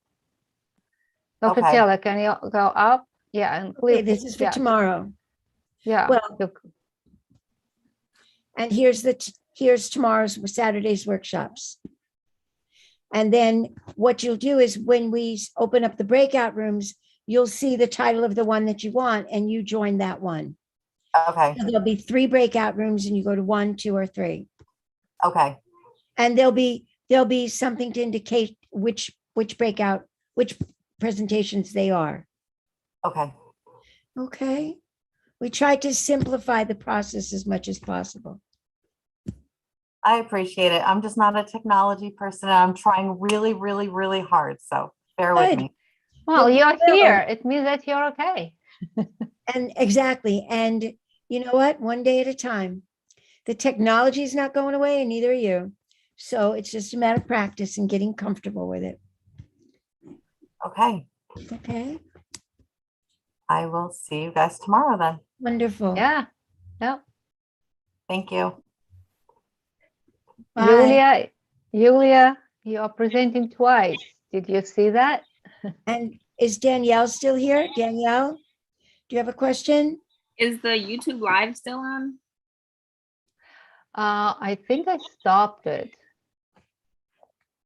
Dr. Okay. Taylor, can you go up? Yeah, and click. Okay, this is for yeah, tomorrow. yeah. Well, and here's tomorrow's Saturday's workshops. And then what you'll do is when we open up the breakout rooms, you'll see the title of the one that you want and you join that one. Okay, So there'll be 3 breakout rooms and you go to 1, 2, or 3. okay, And there'll be something to indicate which presentations they are. okay. Okay. We tried to simplify the process as much as possible. I appreciate it. I'm just not a technology person. And I'm trying really, really, really hard. So bear with Good. me. Well, you're Well, here. It means that you're okay. And exactly. And you know what? One day at a time. The technology is not going away and neither are you. So it's just a matter of practice and getting comfortable with it. Okay, Okay. I will see you guys tomorrow then. Wonderful. Yeah. Yeah. Thank you. Bye. Julia, you are presenting twice. Did you see that? And is Danielle still here? Danielle, do you have a question? Is the YouTube live still on? I think I stopped it.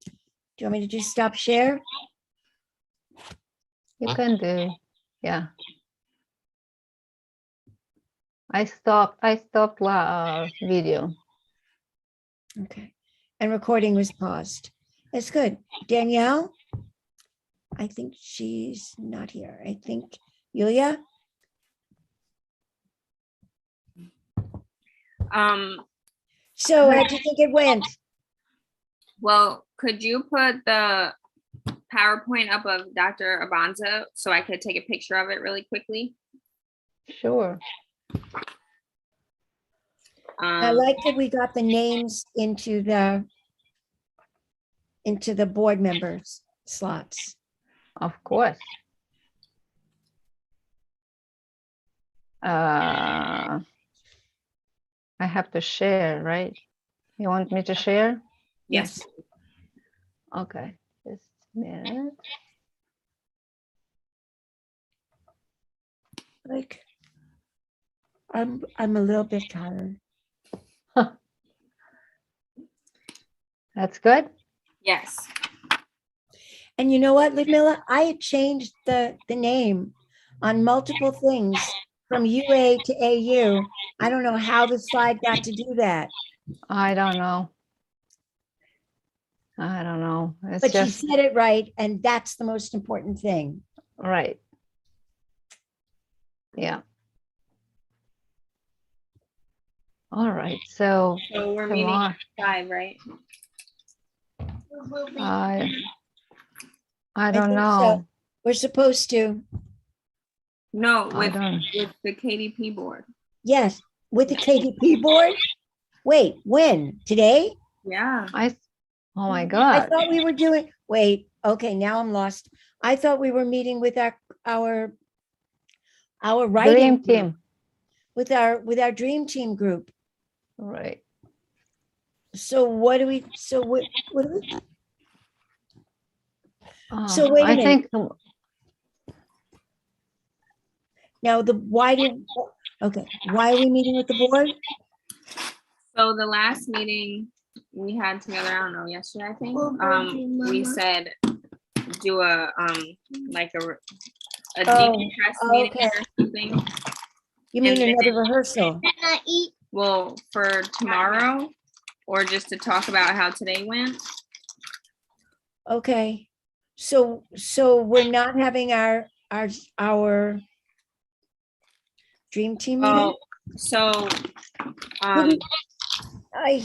Do you want me to just stop share? You can do. Yeah. I stopped video. Okay. And recording was paused. That's good. Danielle? I think she's not here. I think Yulia? So how do you think it went? Well, could you put the PowerPoint up of Dr. Abanza so I could take a picture of it really quickly? Sure. I like that we got the names into the board members slots. Of course. I have to share, right? You want me to share? Yes. Okay, just a minute. Like, I'm a little bit tired. That's good. Yes. And you know what, Ludmilla? I had changed the name on multiple things from UA to AU. I don't know how the slide got to do that, I don't know. I don't know. It's but she just said it right, and that's the most important thing. right. Yeah. All right. So So we're meeting tomorrow, at 5, right? I I don't think know. so. We're supposed to, No, I with don't. the KDP board. yes, with the KDP board. Wait, when? Today? Yeah. Oh my I God. thought we were doing, wait, okay, now I'm lost. I thought we were meeting with our writing Dream group, team. with our dream team group. Right. So what do we, so what do we, Oh, So wait a I minute. think now okay, why are we meeting with the board? So the last meeting we had together, I don't know, yesterday, I think, we said do a like a Oh, decompress meeting okay. or something. You mean And then- another rehearsal? Well, for tomorrow, or just to talk about how today went. Okay, so we're not having our dream team meeting? Well, so I